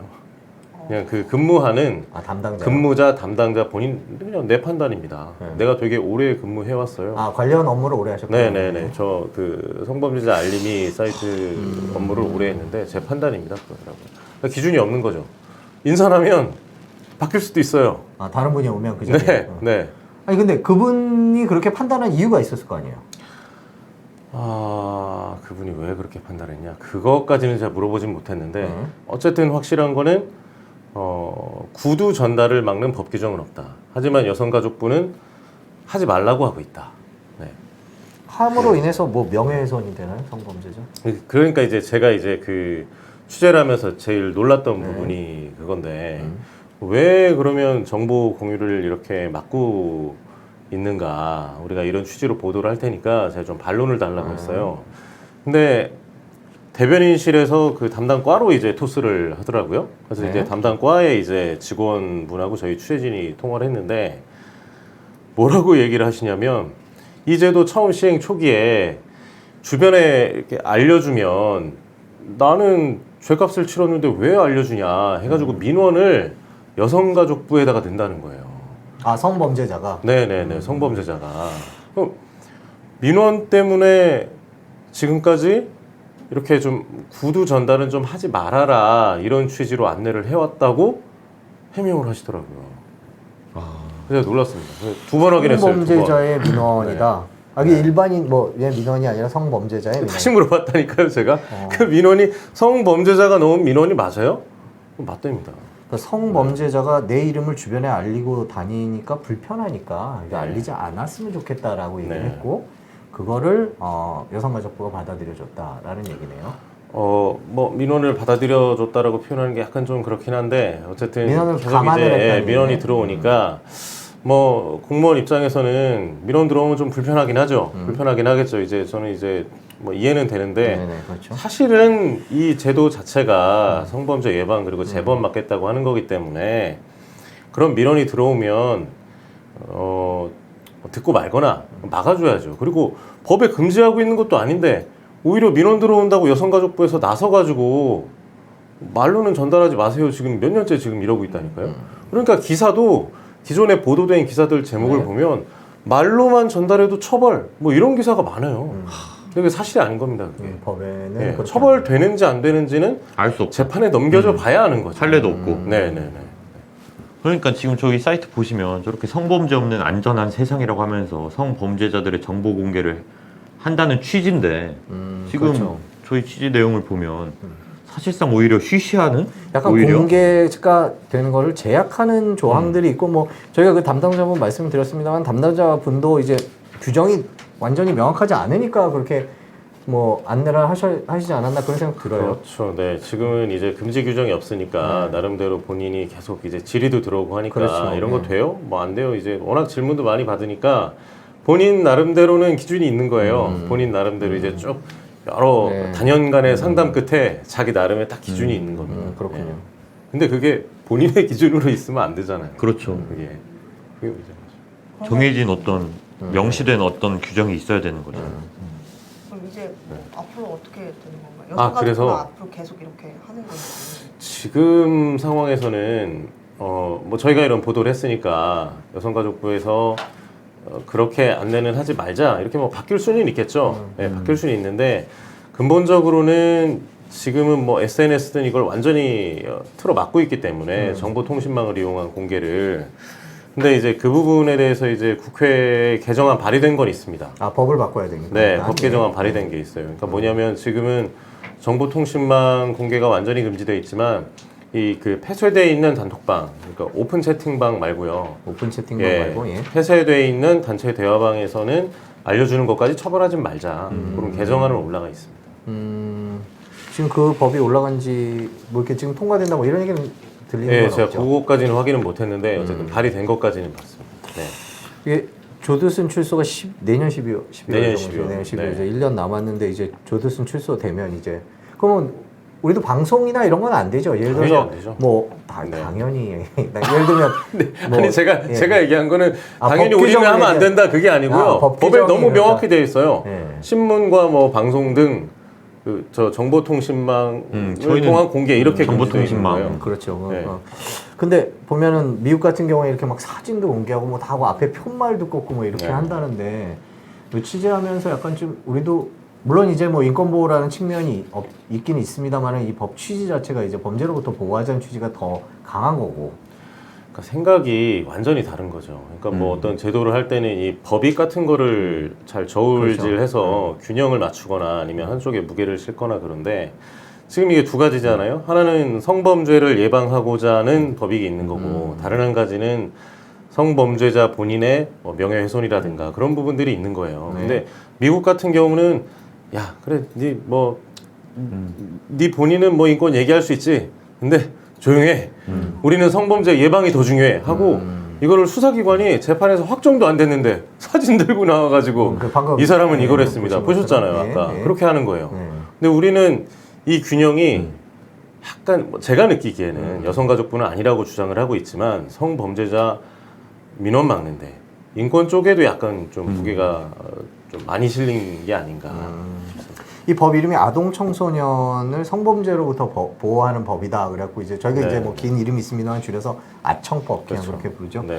그냥 그 근무하는 담당자. 근무자, 담당자 본인 그냥 내 판단입니다. 네. 내가 되게 오래 근무해 왔어요. 관련 업무를 오래 하셨군요. 네네네. 저 그 성범죄자 알림이 사이트 업무를 오래 했는데 제 판단입니다. 그러더라고요. 그러니까 기준이 없는 거죠. 인사하면 바뀔 수도 있어요. 다른 분이 오면 그 자리에. 네, 네. 아니 근데 그분이 그렇게 판단한 이유가 있었을 거 아니에요? 그분이 왜 그렇게 판단했냐? 그것까지는 제가 물어보진 못했는데 어쨌든 확실한 거는 구두 전달을 막는 법 규정은 없다. 하지만 여성가족부는 하지 말라고 하고 있다. 네. 함으로 인해서 뭐 명예훼손이 되나요? 성범죄죠? 그러니까 이제 제가 이제 그 취재를 하면서 제일 놀랐던 부분이 그건데 왜 그러면 정보 공유를 이렇게 막고 있는가? 우리가 이런 취지로 보도를 할 테니까 제가 좀 반론을 달라고 했어요. 근데 대변인실에서 그 담당 과로 이제 토스를 하더라고요. 그래서 이제 담당 과에 이제 직원분하고 저희 취재진이 통화를 했는데 뭐라고 얘기를 하시냐면 이 제도 처음 시행 초기에 주변에 이렇게 알려주면 나는 죄값을 치렀는데 왜 알려주냐 해가지고 민원을 여성가족부에다가 낸다는 거예요. 성범죄자가? 네네네, 성범죄자가. 그럼 민원 때문에 지금까지 이렇게 좀 구두 전달은 좀 하지 말아라 이런 취지로 안내를 해왔다고 해명을 하시더라고요. 그래서 놀랐습니다. 두 번 확인했어요. 성범죄자의 민원이다. 이게 일반인 예, 민원이 아니라 성범죄자의 민원. 다시 물어봤다니까요, 제가. 그 민원이 성범죄자가 넣은 민원이 맞아요? 맞답니다. 그러니까 성범죄자가 내 이름을 주변에 알리고 다니니까 불편하니까 이거 알리지 않았으면 좋겠다라고 얘기를 했고 그거를 여성가족부가 받아들여줬다라는 얘기네요. 뭐 민원을 받아들여줬다라고 표현하는 게 약간 좀 그렇긴 한데 어쨌든 민원을 계속 감안을 이제 했다는 민원이 얘기네. 들어오니까 뭐 공무원 입장에서는 민원 들어오면 좀 불편하긴 하죠. 불편하긴 하겠죠. 이제 저는 이제 뭐 이해는 되는데 네네, 그렇죠. 사실은 이 제도 자체가 성범죄 예방 그리고 재범 막겠다고 하는 거기 때문에 그런 민원이 들어오면 듣고 말거나 막아줘야죠. 그리고 법에 금지하고 있는 것도 아닌데 오히려 민원 들어온다고 여성가족부에서 나서가지고 말로는 전달하지 마세요. 지금 몇 년째 지금 이러고 있다니까요. 그러니까 기사도 기존에 보도된 기사들 제목을 보면 말로만 전달해도 처벌 뭐 이런 기사가 많아요. 그게 사실이 아닌 겁니다. 그게. 법에는 예, 그렇게 처벌되는지 안 되는지는 알 수 없죠. 재판에 넘겨져 봐야 하는 거죠. 판례도 없고. 네네네. 그러니까 지금 저희 사이트 보시면 저렇게 성범죄 없는 안전한 세상이라고 하면서 성범죄자들의 정보 공개를 한다는 취지인데 지금 그렇죠. 저희 취지 내용을 보면 사실상 오히려 쉬쉬하는 약간 오히려 공개가 되는 거를 제약하는 조항들이 있고 뭐 저희가 그 담당자분 말씀을 드렸습니다만 담당자분도 이제 규정이 완전히 명확하지 않으니까 그렇게 뭐 안내를 하시지 않았나 그런 생각 들어요. 그렇죠. 네. 지금은 이제 금지 규정이 없으니까 나름대로 본인이 계속 이제 질의도 들어오고 하니까 그렇죠. 이런 거 돼요? 뭐 안 돼요. 이제 워낙 질문도 많이 받으니까 본인 나름대로는 기준이 있는 거예요. 본인 나름대로 이제 쭉 여러 네. 단연간의 상담 끝에 자기 나름의 딱 기준이 있는 겁니다. 그렇군요. 네. 근데 그게 본인의 기준으로 있으면 안 되잖아요. 그렇죠. 그게 문제죠. 정해진 어떤 명시된 어떤 규정이 있어야 되는 거죠. 그럼 이제 앞으로 어떻게 되는 건가요? 아, 여성가족부가 그래서- 앞으로 계속 이렇게 하는 건지. 지금 상황에서는 뭐 저희가 이런 보도를 했으니까 여성가족부에서 그렇게 안내는 하지 말자 이렇게 뭐 바뀔 수는 있겠죠. 네, 바뀔 수는 있는데 근본적으로는 지금은 뭐 SNS든 이걸 완전히 틀어 막고 있기 때문에 정보통신망을 이용한 공개를 근데 이제 그 부분에 대해서 이제 국회 개정안 발의된 건 있습니다. 법을 바꿔야 되니까. 네, 법 개정안 발의된 게 있어요. 그러니까 뭐냐면 지금은 정보통신망 공개가 완전히 금지되어 있지만 이 그 폐쇄되어 있는 단톡방, 그러니까 오픈 채팅방 말고요. 오픈 채팅방 말고 예. 폐쇄되어 있는 단체 대화방에서는 알려주는 것까지 처벌하지 말자. 그런 개정안은 올라가 있습니다. 지금 그 법이 올라간 지 뭐 이렇게 지금 통과된다 뭐 이런 얘기는 들리는 네, 건 제가 없죠. 그거까지는 확인은 못했는데 어쨌든 발의된 것까지는 봤습니다. 네. 이게 조드슨 출소가 내년 12월 내년 정도 12월. 내년 12월 네. 이제 1년 남았는데 이제 조드슨 출소되면 이제 그러면 우리도 방송이나 이런 건 안 되죠. 예를 당연히 들어서 안 되죠. 뭐 네. 당연히 예를 들면 뭐, 아니 제가 예. 제가 얘기한 거는 당연히 법 우리는 규정을 하면 안 된다 그게 아니고요. 법 법에 규정이 너무 그러니까. 명확히 되어 있어요. 예. 신문과 뭐 방송 등 그 저 정보통신망을 저희는 통한 공개 이렇게 정보통신망. 되어 있는 거예요. 그렇죠. 네. 근데 보면은 미국 같은 경우에 이렇게 막 사진도 공개하고 뭐 다 하고 앞에 푯말도 꽂고 뭐 이렇게 네. 한다는데 이 취재하면서 약간 좀 우리도 물론 이제 뭐 인권 보호라는 측면이 있긴 있습니다만은 이 법 취지 자체가 이제 범죄로부터 보호하자는 취지가 더 강한 거고. 그러니까 생각이 완전히 다른 거죠. 그러니까 뭐 어떤 제도를 할 때는 이 법익 같은 거를 잘 저울질해서 균형을 맞추거나 아니면 한쪽에 무게를 싣거나 그런데 지금 이게 두 가지잖아요. 하나는 성범죄를 예방하고자 하는 법익이 있는 거고 다른 한 가지는 성범죄자 본인의 뭐 명예훼손이라든가 그런 부분들이 있는 거예요. 네. 근데 미국 같은 경우는 야 그래 네 본인은 뭐 인권 얘기할 수 있지. 근데 조용해. 우리는 성범죄 예방이 더 중요해 하고 이거를 수사기관이 재판에서 확정도 안 됐는데 사진 들고 나와가지고 그 방금 이 사람은 이걸 네, 했습니다. 보신 보셨잖아요 것처럼. 아까. 네, 네. 그렇게 하는 거예요. 네. 근데 우리는 이 균형이 약간 뭐 제가 느끼기에는 여성가족부는 아니라고 주장을 하고 있지만 성범죄자 민원 막는데 인권 쪽에도 약간 좀 무게가 좀 많이 실린 게 아닌가. 이 법 이름이 아동 청소년을 성범죄로부터 보호하는 법이다. 그래갖고 이제 저희가 네. 이제 뭐 긴 이름이 있습니다만 줄여서 아청법 그냥 그렇죠. 그렇게 부르죠. 네.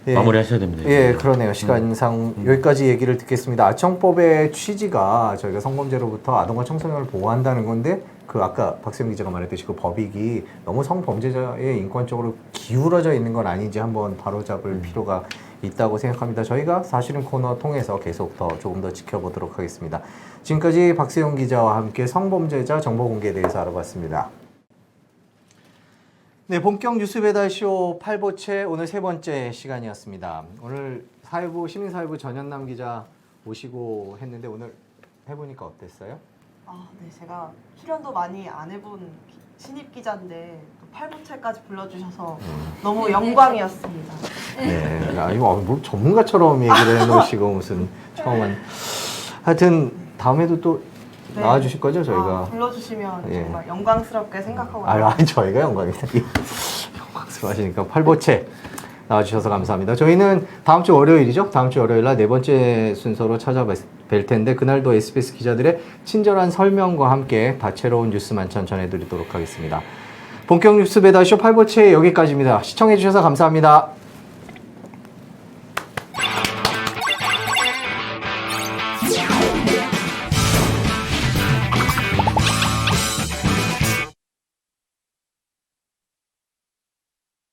예. 마무리하셔야 됩니다. 예, 그러네요. 시간상 여기까지 얘기를 듣겠습니다. 아청법의 취지가 저희가 성범죄로부터 아동과 청소년을 보호한다는 건데 그 아까 박세영 기자가 말했듯이 그 법익이 너무 성범죄자의 인권적으로 기울어져 있는 건 아닌지 한번 바로잡을 필요가 있다고 생각합니다. 저희가 사실은 코너 통해서 계속 조금 더 지켜보도록 하겠습니다. 지금까지 박세영 기자와 함께 성범죄자 정보 공개에 대해서 알아봤습니다. 네, 본격 뉴스 배달쇼 8보채 오늘 세 번째 시간이었습니다. 오늘 시민사회부 전현남 기자 모시고 했는데 오늘 해보니까 어땠어요? 네, 제가 출연도 많이 안 해본 신입 기자인데 또 8부채까지 불러주셔서 너무 영광이었습니다. 네, 아니 뭐 전문가처럼 얘기를 해놓으시고 무슨 처음은 하여튼 다음에도 또 네. 나와주실 거죠 저희가? 불러주시면 예. 정말 영광스럽게 생각하고 아니 저희가 영광입니다. 영광스러워하시니까 8보채 나와주셔서 감사합니다. 저희는 다음 주 월요일이죠. 다음 주 월요일 날 네 번째 순서로 찾아뵐 텐데 그날도 SBS 기자들의 친절한 설명과 함께 다채로운 뉴스 만찬 전해드리도록 하겠습니다. 본격 뉴스 배달쇼 8보채 여기까지입니다. 시청해주셔서 감사합니다.